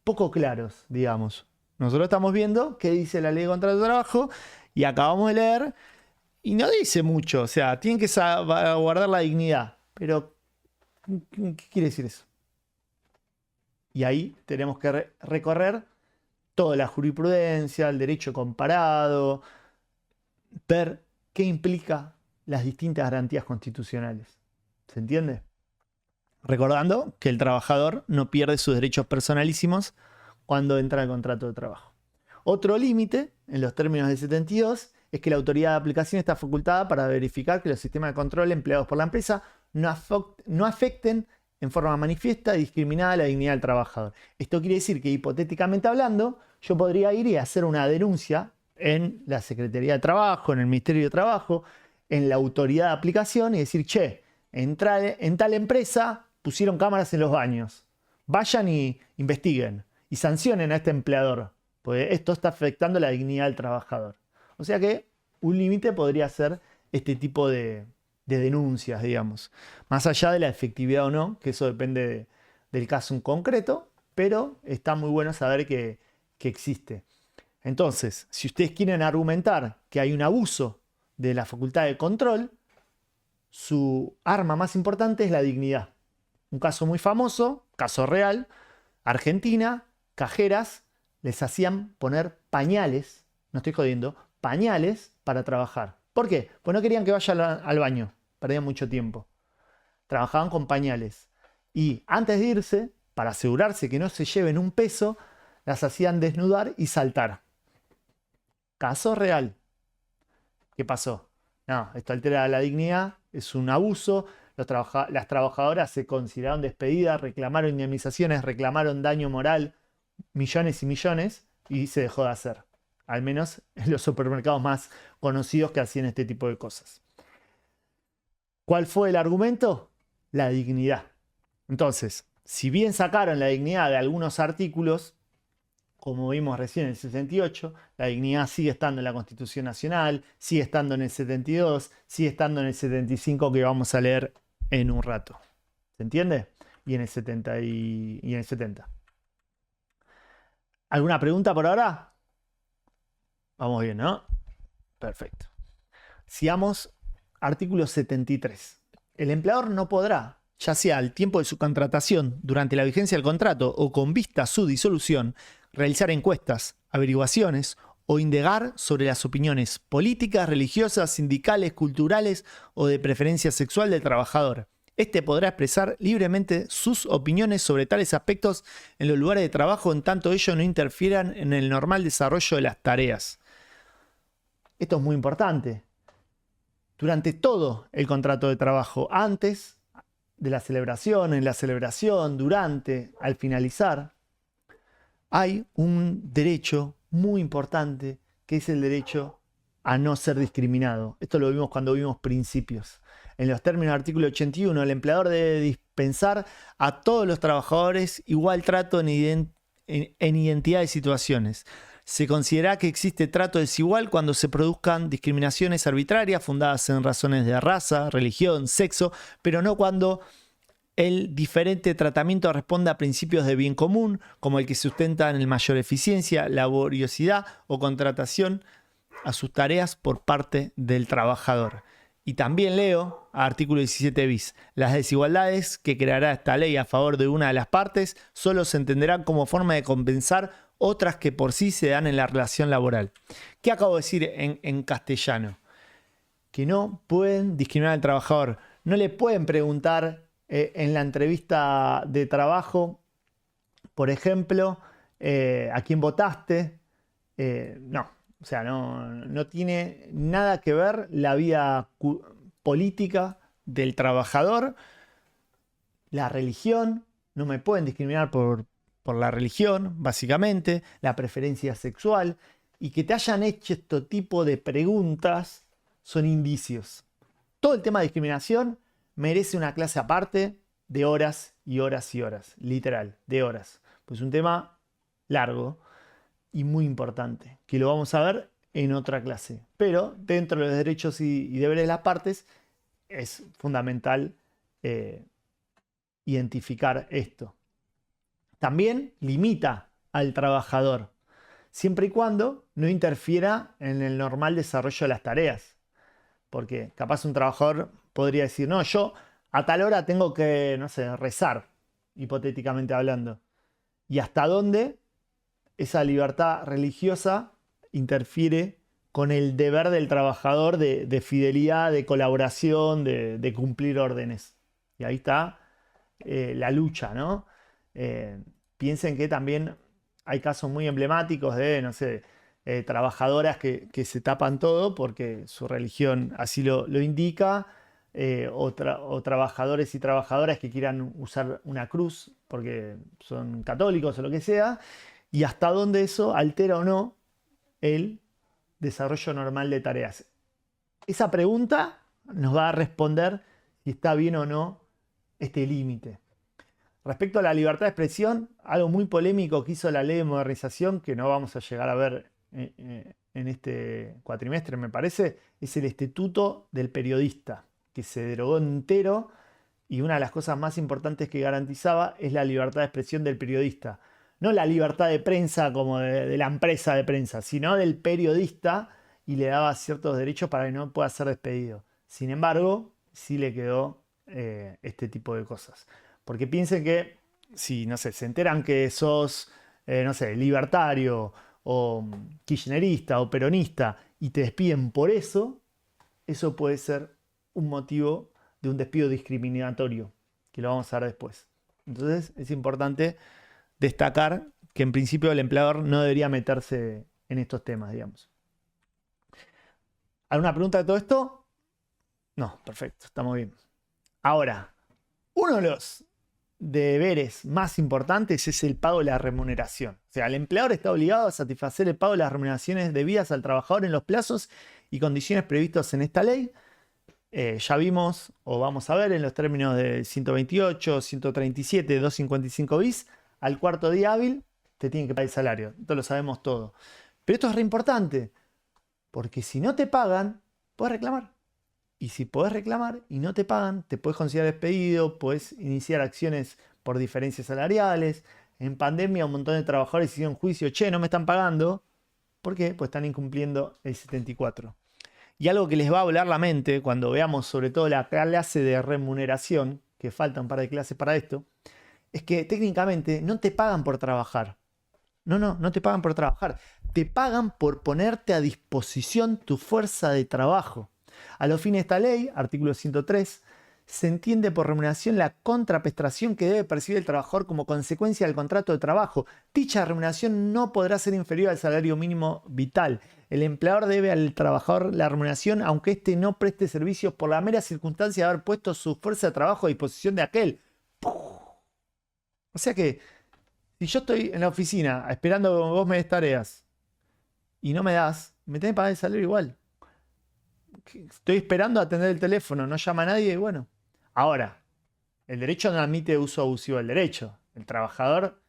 poco claros, digamos. Nosotros estamos viendo qué dice la ley de contrato de trabajo y acabamos de leer y no dice mucho. O sea, tienen que guardar la dignidad. Pero, ¿qué quiere decir eso? Y ahí tenemos que recorrer toda la jurisprudencia, el derecho comparado, ver qué implica las distintas garantías constitucionales. ¿Se entiende? Recordando que el trabajador no pierde sus derechos personalísimos cuando entra en contrato de trabajo. Otro límite, en los términos del 72, es que la autoridad de aplicación está facultada para verificar que los sistemas de control empleados por la empresa no afecten en forma manifiesta y discriminada la dignidad del trabajador. Esto quiere decir que, hipotéticamente hablando, yo podría ir y hacer una denuncia en la Secretaría de Trabajo, en el Ministerio de Trabajo, en la autoridad de aplicación y decir, che, en tal empresa pusieron cámaras en los baños. Vayan y investiguen y sancionen a este empleador, porque esto está afectando la dignidad del trabajador. O sea que un límite podría ser este tipo de denuncias, digamos. Más allá de la efectividad o no, que eso depende del caso en concreto, pero está muy bueno saber que existe. Entonces, si ustedes quieren argumentar que hay un abuso de la facultad de control, su arma más importante es la dignidad. Un caso muy famoso, caso real, Argentina, cajeras les hacían poner pañales, no estoy jodiendo, pañales para trabajar. ¿Por qué? Pues no querían que vaya al baño, perdían mucho tiempo. Trabajaban con pañales. Y antes de irse, para asegurarse que no se lleven un peso, las hacían desnudar y saltar. Caso real. ¿Qué pasó? No, esto altera la dignidad, es un abuso. Las trabajadoras se consideraron despedidas, reclamaron indemnizaciones, reclamaron daño moral, millones y millones, y se dejó de hacer. Al menos en los supermercados más conocidos que hacían este tipo de cosas. ¿Cuál fue el argumento? La dignidad. Entonces, si bien sacaron la dignidad de algunos artículos, como vimos recién en el 68, la dignidad sigue estando en la Constitución Nacional, sigue estando en el 72, sigue estando en el 75 que vamos a leer en un rato. ¿Se entiende? Y en el 70 y en el 70. ¿Alguna pregunta por ahora? Vamos bien, ¿no? Perfecto. Sigamos, artículo 73. El empleador no podrá, ya sea al tiempo de su contratación, durante la vigencia del contrato o con vista a su disolución, realizar encuestas, averiguaciones o indagar sobre las opiniones políticas, religiosas, sindicales, culturales o de preferencia sexual del trabajador. Este podrá expresar libremente sus opiniones sobre tales aspectos en los lugares de trabajo en tanto ellos no interfieran en el normal desarrollo de las tareas. Esto es muy importante. Durante todo el contrato de trabajo, antes de la celebración, en la celebración, durante, al finalizar, hay un derecho muy importante que es el derecho a no ser discriminado. Esto lo vimos cuando vimos principios. En los términos del artículo 81, el empleador debe dispensar a todos los trabajadores igual trato en identidad de situaciones. Se considera que existe trato desigual cuando se produzcan discriminaciones arbitrarias fundadas en razones de raza, religión, sexo, pero no cuando el diferente tratamiento responde a principios de bien común, como el que sustenta en mayor eficiencia, laboriosidad o contratación a sus tareas por parte del trabajador. Y también leo, artículo 17 bis, las desigualdades que creará esta ley a favor de una de las partes solo se entenderán como forma de compensar otras que por sí se dan en la relación laboral. ¿Qué acabo de decir en castellano? Que no pueden discriminar al trabajador. No le pueden preguntar en la entrevista de trabajo, por ejemplo, ¿a quién votaste? No, o sea, no tiene nada que ver la vida política del trabajador, la religión. No me pueden discriminar por la religión, básicamente, la preferencia sexual, y que te hayan hecho este tipo de preguntas son indicios. Todo el tema de discriminación merece una clase aparte de horas y horas y horas, literal, de horas. Pues un tema largo y muy importante, que lo vamos a ver en otra clase. Pero dentro de los derechos y deberes de las partes es fundamental identificar esto. También limita al trabajador, siempre y cuando no interfiera en el normal desarrollo de las tareas. Porque capaz un trabajador podría decir, no, yo a tal hora tengo que, no sé, rezar, hipotéticamente hablando. ¿Y hasta dónde esa libertad religiosa interfiere con el deber del trabajador de fidelidad, de colaboración, de cumplir órdenes? Y ahí está la lucha, ¿no? Piensen que también hay casos muy emblemáticos de, no sé, trabajadoras que se tapan todo porque su religión así lo indica, o trabajadores y trabajadoras que quieran usar una cruz porque son católicos o lo que sea, y hasta dónde eso altera o no el desarrollo normal de tareas. Esa pregunta nos va a responder si está bien o no este límite. Respecto a la libertad de expresión, algo muy polémico que hizo la ley de modernización, que no vamos a llegar a ver en este cuatrimestre, me parece, es el Estatuto del Periodista, que se derogó entero, y una de las cosas más importantes que garantizaba es la libertad de expresión del periodista. No la libertad de prensa como de la empresa de prensa, sino del periodista, y le daba ciertos derechos para que no pueda ser despedido. Sin embargo, sí le quedó este tipo de cosas. Porque piensen que si, no sé, se enteran que sos no sé, libertario o kirchnerista o peronista y te despiden por eso, eso puede ser un motivo de un despido discriminatorio, que lo vamos a ver después. Entonces es importante destacar que en principio el empleador no debería meterse en estos temas, digamos. ¿Alguna pregunta de todo esto? No, perfecto, estamos bien. Ahora, uno de los deberes más importantes es el pago de la remuneración. O sea, el empleador está obligado a satisfacer el pago de las remuneraciones debidas al trabajador en los plazos y condiciones previstos en esta ley. Ya vimos, o vamos a ver, en los términos de 128, 137, 255 bis, al cuarto día hábil te tienen que pagar el salario. Esto lo sabemos todo. Pero esto es re importante, porque si no te pagan, puedes reclamar. Y si podés reclamar y no te pagan, te puedes considerar despedido, puedes iniciar acciones por diferencias salariales. En pandemia un montón de trabajadores hicieron juicio, che, no me están pagando. ¿Por qué? Pues están incumpliendo el 74. Y algo que les va a volar la mente cuando veamos sobre todo la clase de remuneración, que falta un par de clases para esto, es que técnicamente no te pagan por trabajar. No te pagan por trabajar. Te pagan por ponerte a disposición tu fuerza de trabajo. A los fines de esta ley, artículo 103, se entiende por remuneración la contraprestación que debe percibir el trabajador como consecuencia del contrato de trabajo. Dicha remuneración no podrá ser inferior al salario mínimo vital. El empleador debe al trabajador la remuneración aunque éste no preste servicios por la mera circunstancia de haber puesto su fuerza de trabajo a disposición de aquel. O sea que, si yo estoy en la oficina esperando que vos me des tareas y no me das, me tenés que pagar el salario igual. Estoy esperando a atender el teléfono, no llama a nadie y bueno. Ahora, el derecho no admite uso abusivo del derecho. El trabajador,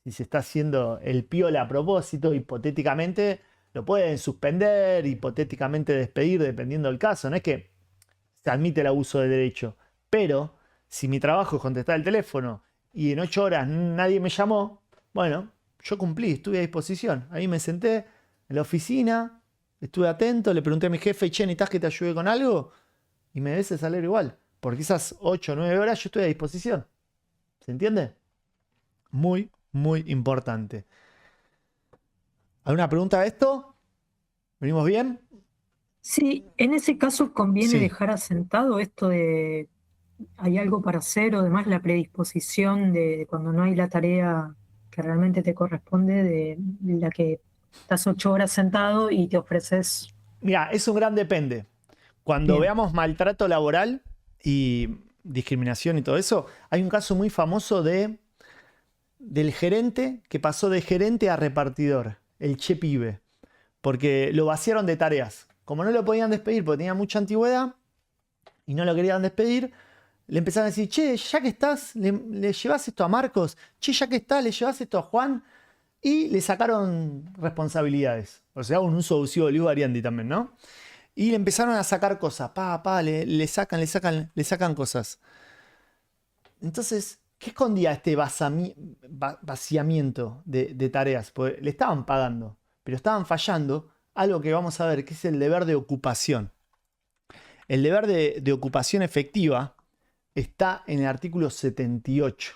si se está haciendo el piola a propósito, hipotéticamente lo pueden suspender, hipotéticamente despedir, dependiendo del caso. No es que se admite el abuso del derecho. Pero, si mi trabajo es contestar el teléfono y en 8 horas nadie me llamó, bueno, yo cumplí, estuve a disposición. Ahí me senté en la oficina, estuve atento, le pregunté a mi jefe, che, ¿necesitas que te ayude con algo? Y me des el salario igual. Porque esas 8 o 9 horas yo estoy a disposición. ¿Se entiende? Muy, muy importante. ¿Alguna pregunta de esto? ¿Venimos bien? Sí, en ese caso conviene Sí. dejar asentado esto de hay algo para hacer o demás la predisposición de cuando no hay la tarea que realmente te corresponde, de la que estás 8 horas sentado y te ofreces. Mira, es un gran depende. Cuando Bien. veamos maltrato laboral y discriminación y todo eso, hay un caso muy famoso del gerente que pasó de gerente a repartidor, el Che Pibe, porque lo vaciaron de tareas. Como no lo podían despedir porque tenía mucha antigüedad y no lo querían despedir, le empezaron a decir, che, ya que estás, le llevas esto a Marcos, che, ya que estás, le llevas esto a Juan, y le sacaron responsabilidades. O sea, un uso abusivo de Luis Variandi también, ¿no? Y le empezaron a sacar cosas, le sacan cosas. Entonces, ¿qué escondía este vaciamiento de tareas? Porque le estaban pagando, pero estaban fallando algo que vamos a ver, que es el deber de ocupación. El deber de ocupación efectiva está en el artículo 78.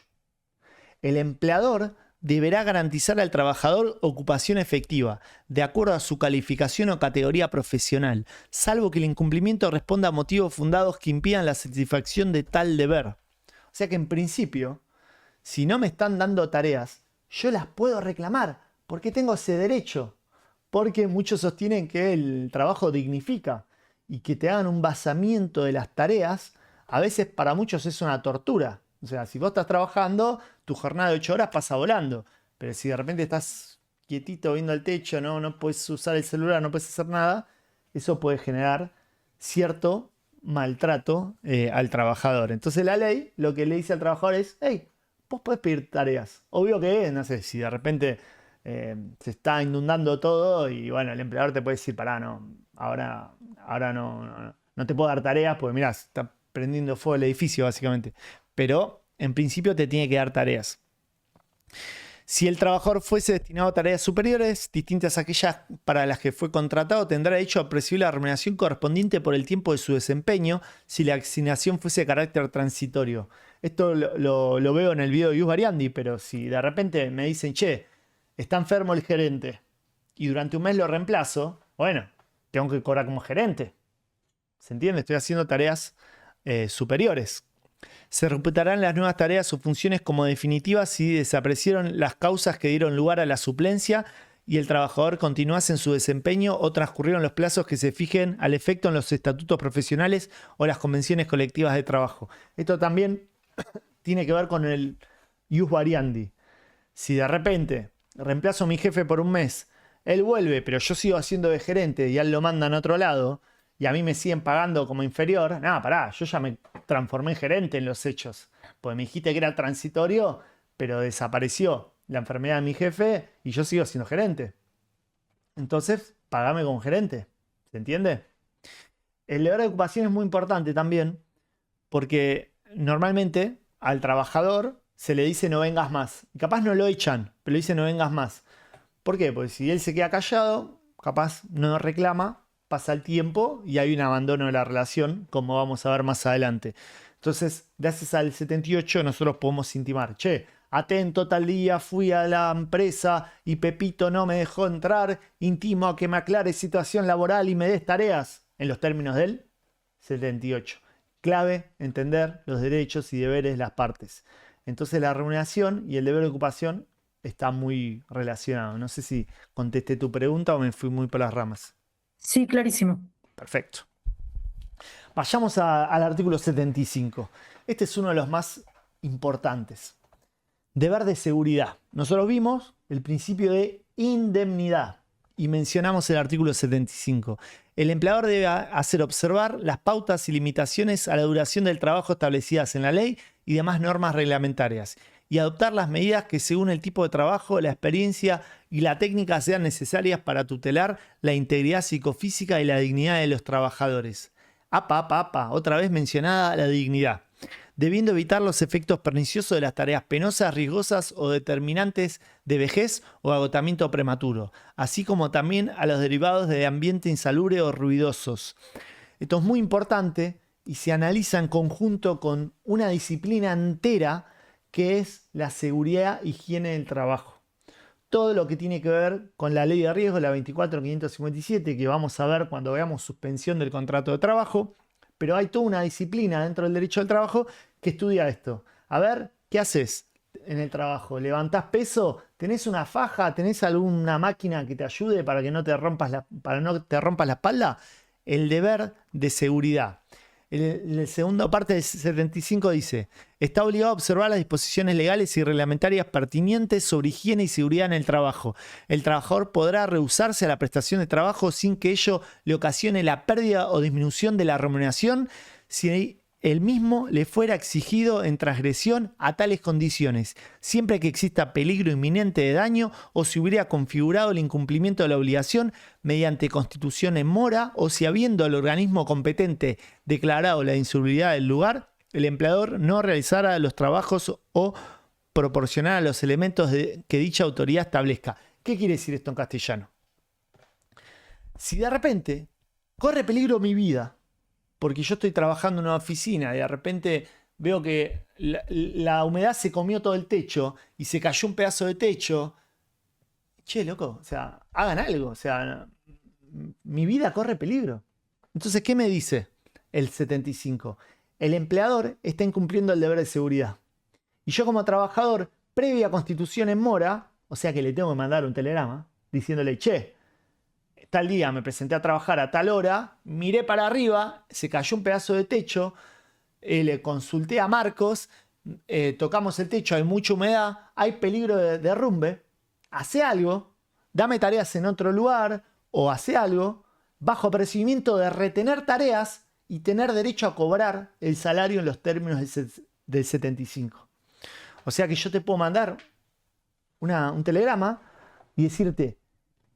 El empleador deberá garantizar al trabajador ocupación efectiva, de acuerdo a su calificación o categoría profesional, salvo que el incumplimiento responda a motivos fundados que impidan la satisfacción de tal deber. O sea que en principio, si no me están dando tareas, yo las puedo reclamar, porque tengo ese derecho. Porque muchos sostienen que el trabajo dignifica y que te hagan un vaciamiento de las tareas, a veces para muchos es una tortura. O sea, si vos estás trabajando, tu jornada de 8 horas pasa volando. Pero si de repente estás quietito viendo el techo, no puedes usar el celular, no puedes hacer nada, eso puede generar cierto maltrato al trabajador. Entonces la ley lo que le dice al trabajador es, hey, vos podés pedir tareas. Obvio que, no sé, si de repente se está inundando todo y bueno, el empleador te puede decir, pará, no, ahora no te puedo dar tareas porque mirá, se está prendiendo fuego el edificio básicamente. Pero en principio te tiene que dar tareas. Si el trabajador fuese destinado a tareas superiores, distintas a aquellas para las que fue contratado, tendrá derecho a percibir la remuneración correspondiente por el tiempo de su desempeño si la asignación fuese de carácter transitorio. Esto lo veo en el video de Luis Variandi, pero si de repente me dicen, che, está enfermo el gerente y durante un mes lo reemplazo, bueno, tengo que cobrar como gerente. ¿Se entiende? Estoy haciendo tareas superiores. Se reputarán las nuevas tareas o funciones como definitivas si desaparecieron las causas que dieron lugar a la suplencia y el trabajador continuase en su desempeño o transcurrieron los plazos que se fijen al efecto en los estatutos profesionales o las convenciones colectivas de trabajo. Esto también tiene que ver con el ius variandi. Si de repente reemplazo a mi jefe por un mes, él vuelve, pero yo sigo haciendo de gerente y a él lo mandan a otro lado y a mí me siguen pagando como inferior, nada, pará, yo ya me transformé en gerente en los hechos. Pues me dijiste que era transitorio, pero desapareció la enfermedad de mi jefe y yo sigo siendo gerente. Entonces, pagame como gerente. ¿Se entiende? El deber de ocupación es muy importante también porque normalmente al trabajador se le dice no vengas más. Y capaz no lo echan, pero le dice no vengas más. ¿Por qué? Porque si él se queda callado, capaz no reclama, pasa el tiempo y hay un abandono de la relación, como vamos a ver más adelante. Entonces, gracias al 78 nosotros podemos intimar, che, atento tal día, fui a la empresa y Pepito no me dejó entrar, intimo a que me aclare situación laboral y me des tareas, en los términos del 78. Clave, entender los derechos y deberes de las partes. Entonces la remuneración y el deber de ocupación está muy relacionado. No sé si contesté tu pregunta o me fui muy por las ramas. Sí, clarísimo. Perfecto. Vayamos al artículo 75. Este es uno de los más importantes. Deber de seguridad. Nosotros vimos el principio de indemnidad y mencionamos el artículo 75. El empleador debe hacer observar las pautas y limitaciones a la duración del trabajo establecidas en la ley y demás normas reglamentarias y adoptar las medidas que según el tipo de trabajo, la experiencia y la técnica sean necesarias para tutelar la integridad psicofísica y la dignidad de los trabajadores. Otra vez mencionada la dignidad, debiendo evitar los efectos perniciosos de las tareas penosas, riesgosas o determinantes de vejez o agotamiento prematuro, así como también a los derivados de ambiente insalubre o ruidosos. Esto es muy importante y se analiza en conjunto con una disciplina entera que es la seguridad e higiene del trabajo. Todo lo que tiene que ver con la ley de riesgo, la 24.557, que vamos a ver cuando veamos suspensión del contrato de trabajo, pero hay toda una disciplina dentro del derecho del trabajo que estudia esto. A ver, ¿qué haces en el trabajo? ¿Levantás peso? ¿Tenés una faja? ¿Tenés alguna máquina que te ayude para que no te rompas la espalda? El deber de seguridad. La segunda parte del 75 dice: está obligado a observar las disposiciones legales y reglamentarias pertinentes sobre higiene y seguridad en el trabajo. El trabajador podrá rehusarse a la prestación de trabajo sin que ello le ocasione la pérdida o disminución de la remuneración si el mismo le fuera exigido en transgresión a tales condiciones, siempre que exista peligro inminente de daño o si hubiera configurado el incumplimiento de la obligación mediante constitución en mora o si habiendo el organismo competente declarado la insalubridad del lugar, el empleador no realizara los trabajos o proporcionara los elementos que dicha autoridad establezca. ¿Qué quiere decir esto en castellano? Si de repente corre peligro mi vida, porque yo estoy trabajando en una oficina y de repente veo que la humedad se comió todo el techo y se cayó un pedazo de techo. Che, loco, o sea, hagan algo. O sea, mi vida corre peligro. Entonces, ¿qué me dice el 75? El empleador está incumpliendo el deber de seguridad. Y yo como trabajador, previa constitución en mora, o sea que le tengo que mandar un telegrama diciéndole, che, tal día me presenté a trabajar a tal hora, miré para arriba, se cayó un pedazo de techo, le consulté a Marcos, tocamos el techo, hay mucha humedad, hay peligro de derrumbe, hace algo, dame tareas en otro lugar o hace algo, bajo apercibimiento de retener tareas y tener derecho a cobrar el salario en los términos del 75. O sea que yo te puedo mandar un telegrama y decirte,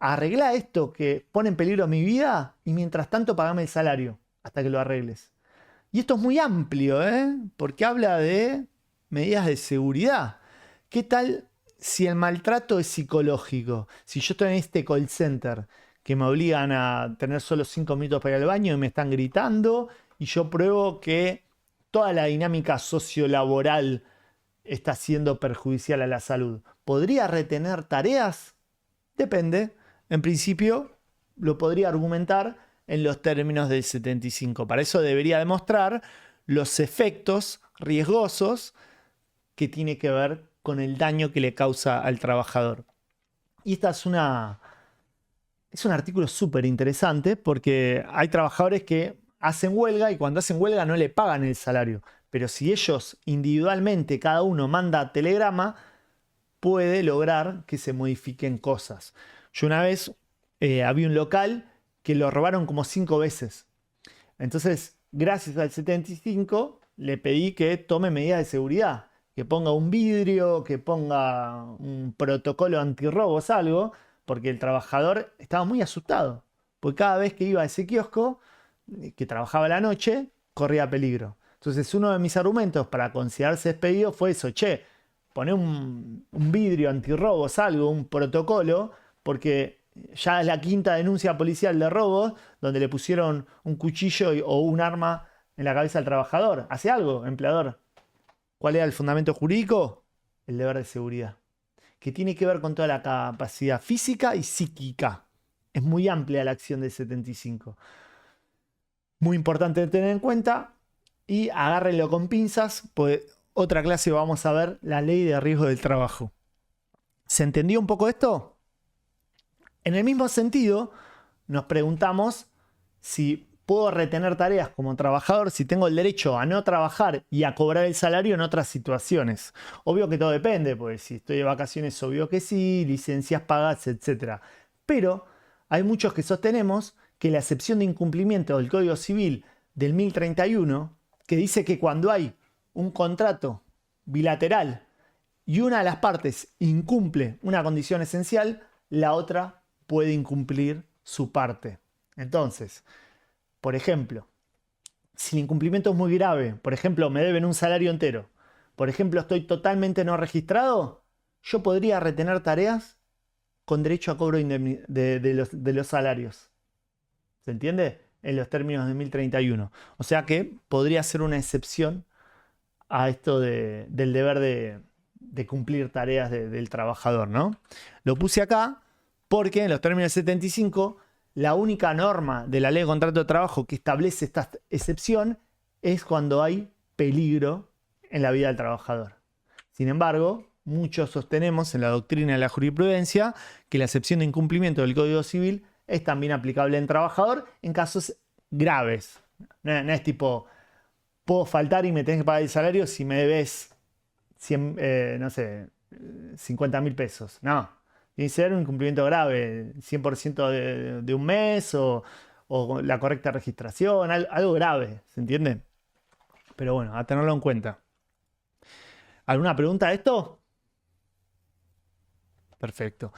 arregla esto que pone en peligro mi vida y mientras tanto pagame el salario hasta que lo arregles. Y esto es muy amplio, porque habla de medidas de seguridad. ¿Qué tal si el maltrato es psicológico? Si yo estoy en este call center que me obligan a tener solo 5 minutos para ir al baño y me están gritando y yo pruebo que toda la dinámica sociolaboral está siendo perjudicial a la salud. ¿Podría retener tareas? Depende. En principio, lo podría argumentar en los términos del 75. Para eso debería demostrar los efectos riesgosos que tiene que ver con el daño que le causa al trabajador. Y esta es un artículo súper interesante porque hay trabajadores que hacen huelga y cuando hacen huelga no le pagan el salario. Pero si ellos individualmente, cada uno manda telegrama, puede lograr que se modifiquen cosas. Yo una vez había un local que lo robaron como 5 veces. Entonces, gracias al 75, le pedí que tome medidas de seguridad. Que ponga un vidrio, que ponga un protocolo antirrobos, algo, porque el trabajador estaba muy asustado. Porque cada vez que iba a ese kiosco, que trabajaba a la noche, corría peligro. Entonces, uno de mis argumentos para considerarse despedido fue eso: che, poné un vidrio antirrobos, algo, un protocolo, porque ya es la 5ª denuncia policial de robos donde le pusieron un cuchillo o un arma en la cabeza al trabajador. Hace algo, empleador. ¿Cuál era el fundamento jurídico? El deber de seguridad, que tiene que ver con toda la capacidad física y psíquica. Es muy amplia la acción del 75. Muy importante de tener en cuenta, y agárrenlo con pinzas, pues otra clase vamos a ver la ley de riesgo del trabajo. ¿Se entendió un poco esto? En el mismo sentido, nos preguntamos si puedo retener tareas como trabajador, si tengo el derecho a no trabajar y a cobrar el salario en otras situaciones. Obvio que todo depende, pues si estoy de vacaciones, obvio que sí, licencias pagas, etc. Pero hay muchos que sostenemos que la excepción de incumplimiento del Código Civil del 1031, que dice que cuando hay un contrato bilateral y una de las partes incumple una condición esencial, la otra puede incumplir su parte. Entonces, por ejemplo, si el incumplimiento es muy grave, por ejemplo, me deben un salario entero, por ejemplo, estoy totalmente no registrado, yo podría retener tareas con derecho a cobro de los salarios. ¿Se entiende? En los términos de 1031. O sea que podría ser una excepción a esto del deber de cumplir tareas del trabajador, ¿no? Lo puse acá porque en los términos del 75, la única norma de la ley de contrato de trabajo que establece esta excepción es cuando hay peligro en la vida del trabajador. Sin embargo, muchos sostenemos en la doctrina de la jurisprudencia que la excepción de incumplimiento del Código Civil es también aplicable en trabajador en casos graves. No es tipo, puedo faltar y me tenés que pagar el salario si me debes 50.000 pesos. No. Tiene que ser un incumplimiento grave, 100% de un mes o la correcta registración, algo grave, ¿se entiende? Pero bueno, a tenerlo en cuenta. ¿Alguna pregunta a esto? Perfecto.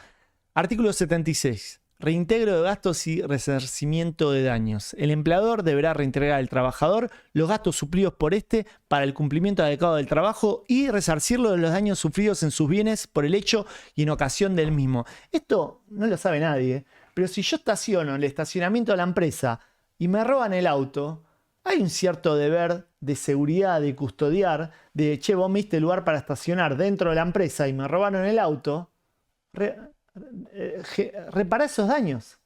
Artículo 76. Reintegro de gastos y resarcimiento de daños. El empleador deberá reintegrar al trabajador los gastos suplidos por este para el cumplimiento adecuado del trabajo y resarcirlo de los daños sufridos en sus bienes por el hecho y en ocasión del mismo. Esto no lo sabe nadie, pero si yo estaciono en el estacionamiento de la empresa y me roban el auto, hay un cierto deber de seguridad, de custodiar, de, che, vos me diste lugar para estacionar dentro de la empresa y me robaron el auto, reparar esos daños.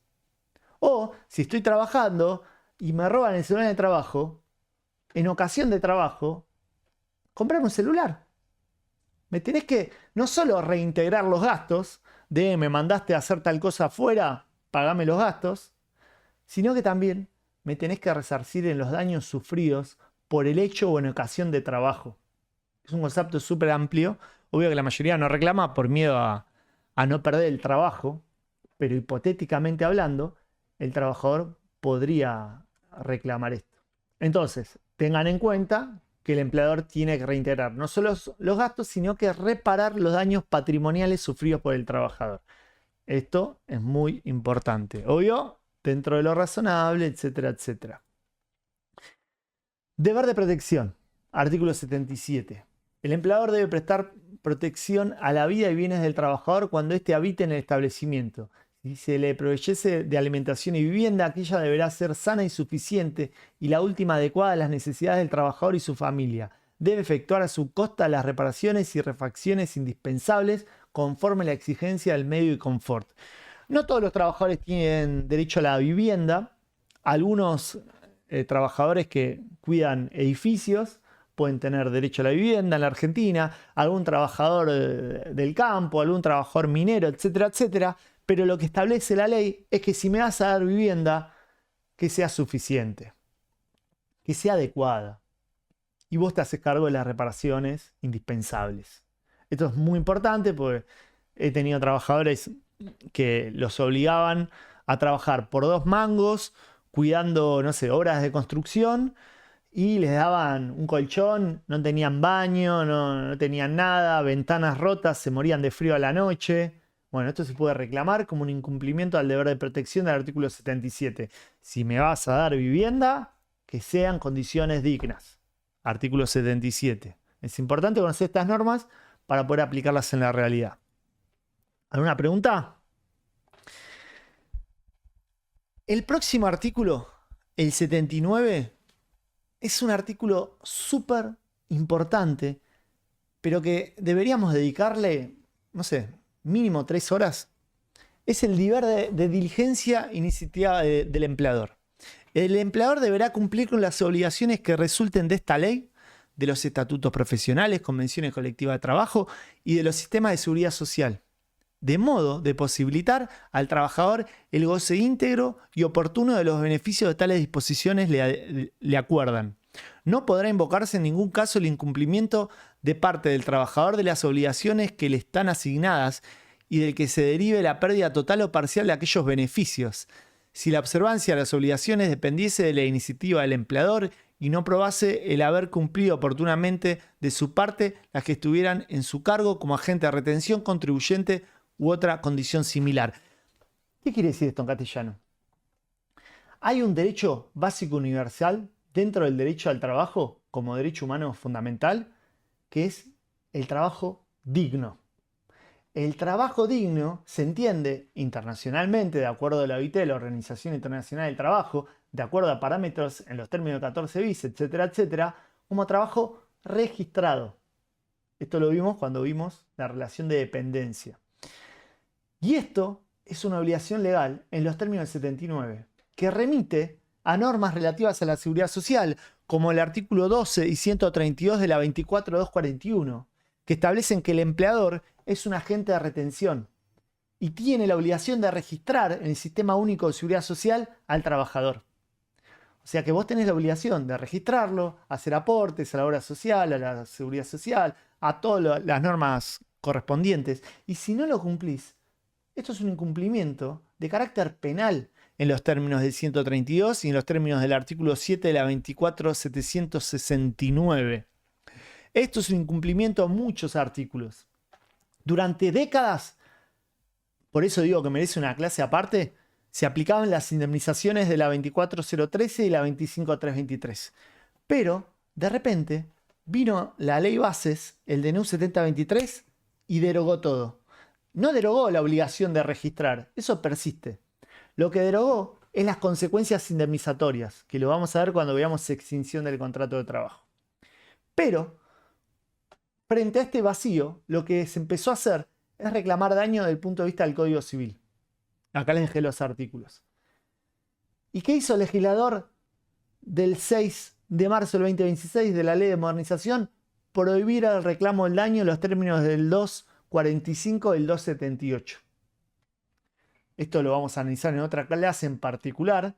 O si estoy trabajando y me roban el celular de trabajo, en ocasión de trabajo, comprarme un celular. Me tenés que no solo reintegrar los gastos de me mandaste a hacer tal cosa afuera, pagame los gastos, sino que también me tenés que resarcir en los daños sufridos por el hecho o en ocasión de trabajo. Es un concepto súper amplio. Obvio que la mayoría no reclama por miedo a no perder el trabajo, pero hipotéticamente hablando, el trabajador podría reclamar esto. Entonces, tengan en cuenta que el empleador tiene que reintegrar no solo los gastos, sino que reparar los daños patrimoniales sufridos por el trabajador. Esto es muy importante. Obvio, dentro de lo razonable, etcétera, etcétera. Deber de protección. Artículo 77. El empleador debe prestar protección a la vida y bienes del trabajador cuando éste habite en el establecimiento. Si se le proveyese de alimentación y vivienda, aquella deberá ser sana y suficiente y la última adecuada a las necesidades del trabajador y su familia. debe efectuar a su costa las reparaciones y refacciones indispensables conforme a la exigencia del medio y confort. No todos los trabajadores tienen derecho a la vivienda. Algunos trabajadores que cuidan edificios pueden tener derecho a la vivienda en la Argentina, algún trabajador del campo, algún trabajador minero, etcétera, etcétera. Pero lo que establece la ley es que si me vas a dar vivienda, que sea suficiente, que sea adecuada. Y vos te haces cargo de las reparaciones indispensables. Esto es muy importante porque he tenido trabajadores que los obligaban a trabajar por 2 mangos, cuidando, no sé, obras de construcción, y les daban un colchón, no tenían baño, no tenían nada, ventanas rotas, se morían de frío a la noche. Bueno, esto se puede reclamar como un incumplimiento al deber de protección del artículo 77. Si me vas a dar vivienda, que sean condiciones dignas. Artículo 77. Es importante conocer estas normas para poder aplicarlas en la realidad. ¿Alguna pregunta? El próximo artículo, el 79, es un artículo súper importante, pero que deberíamos dedicarle, no sé, mínimo 3 horas. Es el deber de diligencia iniciativa del empleador. El empleador deberá cumplir con las obligaciones que resulten de esta ley, de los estatutos profesionales, convenciones colectivas de trabajo y de los sistemas de seguridad social, de modo de posibilitar al trabajador el goce íntegro y oportuno de los beneficios de tales disposiciones le acuerdan. No podrá invocarse en ningún caso el incumplimiento de parte del trabajador de las obligaciones que le están asignadas y del que se derive la pérdida total o parcial de aquellos beneficios, si la observancia de las obligaciones dependiese de la iniciativa del empleador y no probase el haber cumplido oportunamente de su parte las que estuvieran en su cargo como agente de retención, contribuyente u otra condición similar. ¿Qué quiere decir esto en castellano? Hay un derecho básico universal dentro del derecho al trabajo como derecho humano fundamental, que es el trabajo digno. El trabajo digno se entiende internacionalmente, de acuerdo a la OIT, la Organización Internacional del Trabajo, de acuerdo a parámetros en los términos 14 bis, etcétera, etcétera, como trabajo registrado. Esto lo vimos cuando vimos la relación de dependencia. Y esto es una obligación legal en los términos del 79, que remite a normas relativas a la seguridad social, como el artículo 12 y 132 de la 24.241, que establecen que el empleador es un agente de retención y tiene la obligación de registrar en el Sistema Único de Seguridad Social al trabajador. O sea que vos tenés la obligación de registrarlo, hacer aportes a la obra social, a la seguridad social, a todas las normas correspondientes. Y si no lo cumplís, esto es un incumplimiento de carácter penal en los términos del 132 y en los términos del artículo 7 de la 24.769. Esto es un incumplimiento a muchos artículos. Durante décadas, por eso digo que merece una clase aparte, se aplicaban las indemnizaciones de la 24.013 y la 25.323. Pero, de repente, vino la ley bases, el DNU 7023, y derogó todo. No derogó la obligación de registrar, eso persiste. Lo que derogó es las consecuencias indemnizatorias, que lo vamos a ver cuando veamos extinción del contrato de trabajo. Pero, frente a este vacío, lo que se empezó a hacer es reclamar daño desde el punto de vista del Código Civil. Acá les dejé los artículos. ¿Y qué hizo el legislador del 6 de marzo del 2016 de la Ley de Modernización? Prohibir el reclamo del daño en los términos del 245 y el 278. Esto lo vamos a analizar en otra clase en particular,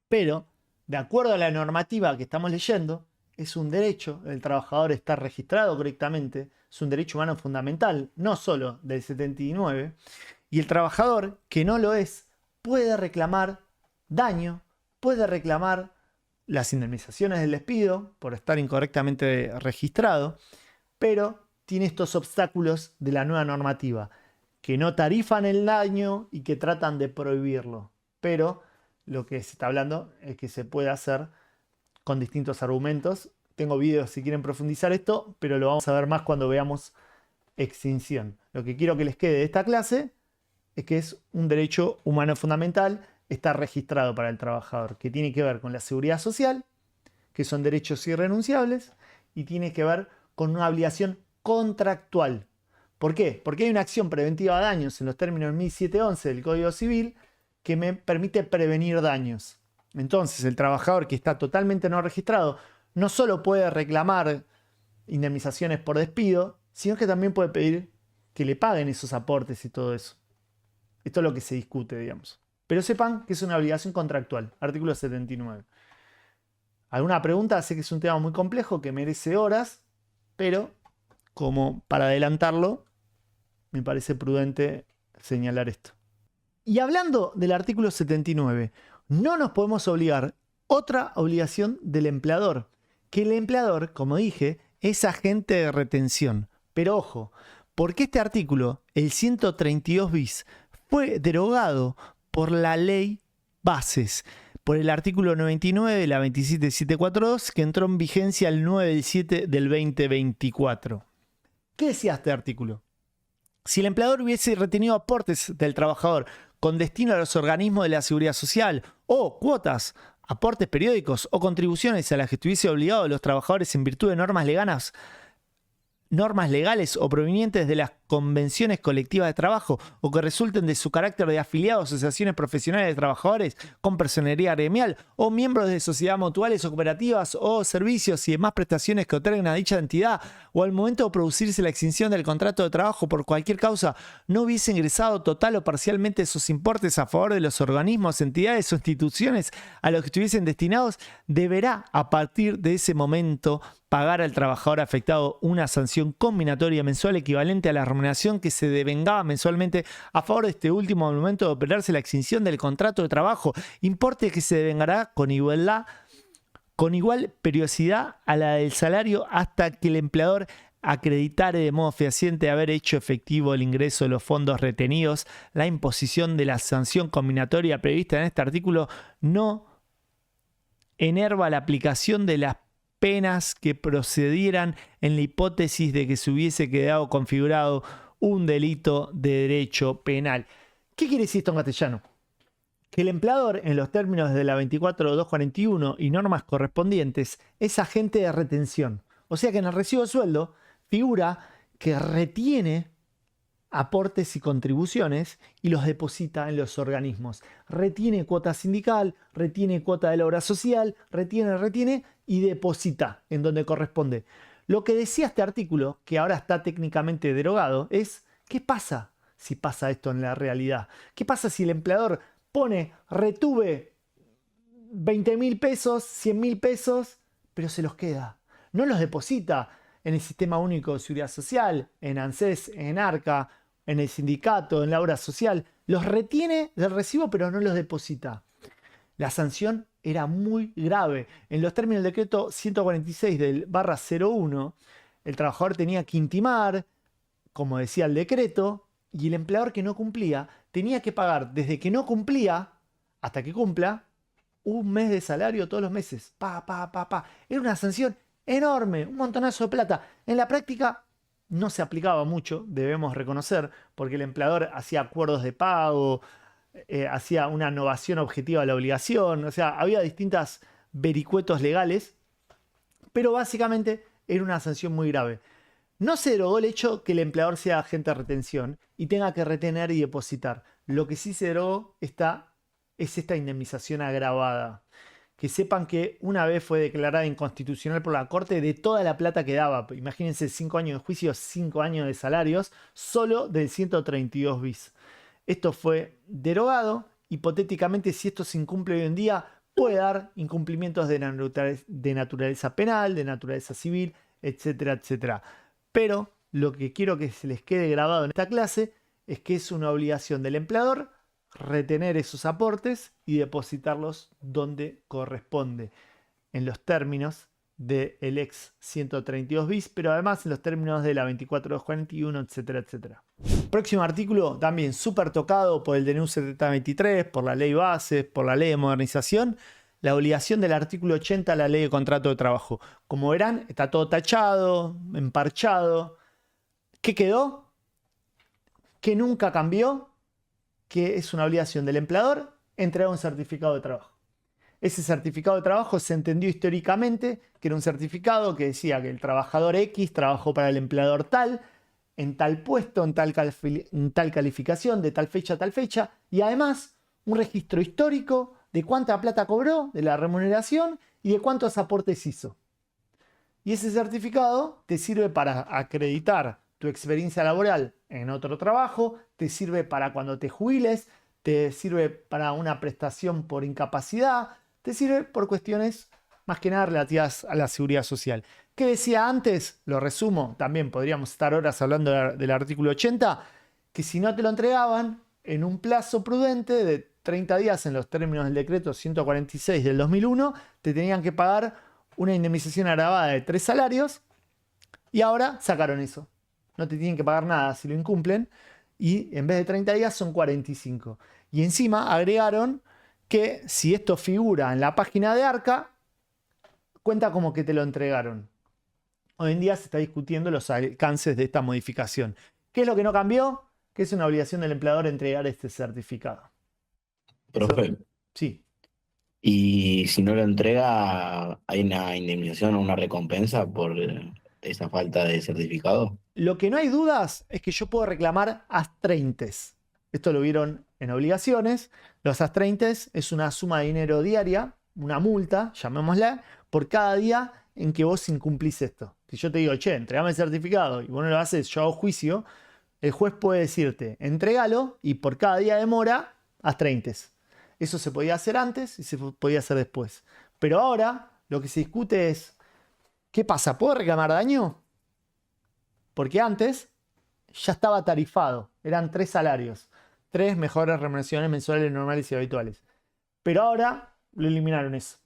pero de acuerdo a la normativa que estamos leyendo, es un derecho del trabajador estar registrado correctamente, es un derecho humano fundamental, no solo del 79, y el trabajador que no lo es puede reclamar daño, puede reclamar las indemnizaciones del despido por estar incorrectamente registrado, pero tiene estos obstáculos de la nueva normativa, que no tarifan el daño y que tratan de prohibirlo. Pero lo que se está hablando es que se puede hacer con distintos argumentos. Tengo videos si quieren profundizar esto, pero lo vamos a ver más cuando veamos extinción. Lo que quiero que les quede de esta clase es que es un derecho humano fundamental, está registrado para el trabajador, que tiene que ver con la seguridad social, que son derechos irrenunciables, y tiene que ver con una obligación contractual. ¿Por qué? Porque hay una acción preventiva de daños en los términos 1711 del Código Civil que me permite prevenir daños. Entonces, el trabajador que está totalmente no registrado no solo puede reclamar indemnizaciones por despido, sino que también puede pedir que le paguen esos aportes y todo eso. Esto es lo que se discute, digamos. Pero sepan que es una obligación contractual, artículo 79. ¿Alguna pregunta? Sé que es un tema muy complejo que merece horas, pero como para adelantarlo, me parece prudente señalar esto. Y hablando del artículo 79, no nos podemos obligar otra obligación del empleador, que el empleador, como dije, es agente de retención. Pero ojo, porque este artículo, el 132 bis, fue derogado por la ley Bases, por el artículo 99 de la 27742, que entró en vigencia el 9 del 7 del 2024. ¿Qué decía este artículo? Si el empleador hubiese retenido aportes del trabajador con destino a los organismos de la seguridad social o cuotas, aportes periódicos o contribuciones a las que estuviese obligado a los trabajadores en virtud de normas legales o provenientes de las convenciones colectivas de trabajo o que resulten de su carácter de afiliados a asociaciones profesionales de trabajadores con personería gremial o miembros de sociedades mutuales o cooperativas o servicios y demás prestaciones que otorguen a dicha entidad o al momento de producirse la extinción del contrato de trabajo por cualquier causa no hubiese ingresado total o parcialmente esos importes a favor de los organismos, entidades o instituciones a los que estuviesen destinados, deberá a partir de ese momento pagar al trabajador afectado una sanción combinatoria mensual equivalente a la remuneración que se devengaba mensualmente a favor de este último al momento de operarse la extinción del contrato de trabajo, importe que se devengará con igual periodicidad a la del salario hasta que el empleador acreditare de modo fehaciente haber hecho efectivo el ingreso de los fondos retenidos. La imposición de la sanción combinatoria prevista en este artículo no enerva la aplicación de las penas que procedieran en la hipótesis de que se hubiese quedado configurado un delito de derecho penal. ¿Qué quiere decir esto en castellano? Que el empleador, en los términos de la 24241 y normas correspondientes, es agente de retención. O sea que en el recibo de sueldo figura que retiene aportes y contribuciones y los deposita en los organismos. Retiene cuota sindical, retiene cuota de la obra social, retiene y deposita en donde corresponde. Lo que decía este artículo, que ahora está técnicamente derogado, es ¿qué pasa si pasa esto en la realidad? ¿Qué pasa si el empleador retuve 20.000 pesos, 100.000 pesos, pero se los queda? No los deposita en el Sistema Único de Seguridad Social, en ANSES, en ARCA, en el sindicato, en la obra social. Los retiene del recibo, pero no los deposita. La sanción era muy grave. En los términos del decreto 146 del /01, el trabajador tenía que intimar, como decía el decreto, y el empleador que no cumplía tenía que pagar desde que no cumplía hasta que cumpla un mes de salario todos los meses. Era una sanción enorme, un montonazo de plata. En la práctica no se aplicaba mucho, debemos reconocer, porque el empleador hacía acuerdos de pago, hacía una novación objetiva de la obligación, o sea, había distintos vericuetos legales, pero básicamente era una sanción muy grave. No se derogó el hecho que el empleador sea agente de retención y tenga que retener y depositar. Lo que sí se derogó es esta indemnización agravada. Que sepan que una vez fue declarada inconstitucional por la Corte de toda la plata que daba. Imagínense 5 años de juicio, 5 años de salarios, solo del 132 bis. Esto fue derogado. Hipotéticamente, si esto se incumple hoy en día, puede dar incumplimientos de naturaleza penal, de naturaleza civil, etcétera, etcétera. Pero lo que quiero que se les quede grabado en esta clase es que es una obligación del empleador retener esos aportes y depositarlos donde corresponde, en los términos del ex 132 bis, pero además en los términos de la 24241, etcétera, etcétera. Próximo artículo, también súper tocado por el DNU 7023, por la ley Bases, por la ley de modernización, la obligación del artículo 80 a la ley de contrato de trabajo. Como verán, está todo tachado, emparchado. ¿Qué quedó? Que nunca cambió, que es una obligación del empleador entregar un certificado de trabajo. Ese certificado de trabajo se entendió históricamente que era un certificado que decía que el trabajador X trabajó para el empleador tal, en tal puesto, en tal calificación, de tal fecha a tal fecha, y además un registro histórico de cuánta plata cobró, de la remuneración y de cuántos aportes hizo. Y ese certificado te sirve para acreditar tu experiencia laboral en otro trabajo, te sirve para cuando te jubiles, te sirve para una prestación por incapacidad, te sirve por cuestiones más que nada relativas a la seguridad social. ¿Qué decía antes? Lo resumo, también podríamos estar horas hablando del artículo 80, que si no te lo entregaban en un plazo prudente de 30 días en los términos del decreto 146 del 2001, te tenían que pagar una indemnización agravada de 3 salarios y ahora sacaron eso. No te tienen que pagar nada si lo incumplen y en vez de 30 días son 45. Y encima agregaron que si esto figura en la página de ARCA, cuenta como que te lo entregaron. Hoy en día se está discutiendo los alcances de esta modificación. ¿Qué es lo que no cambió? Que es una obligación del empleador entregar este certificado. Profe, Eso, sí. y si no lo entrega, ¿hay una indemnización o una recompensa por esa falta de certificado? Lo que no hay dudas es que yo puedo reclamar astreintes. Esto lo vieron en obligaciones. Los astreintes es una suma de dinero diaria, una multa, llamémosla, por cada día en que vos incumplís esto. Si yo te digo, che, entregame el certificado y vos no lo haces, yo hago juicio, el juez puede decirte, entrégalo y por cada día de mora, astreintes. Eso se podía hacer antes y se podía hacer después. Pero ahora lo que se discute es, ¿qué pasa? ¿Puedo reclamar daño? Porque antes ya estaba tarifado, eran 3 salarios, 3 mejores remuneraciones mensuales normales y habituales. Pero ahora lo eliminaron eso.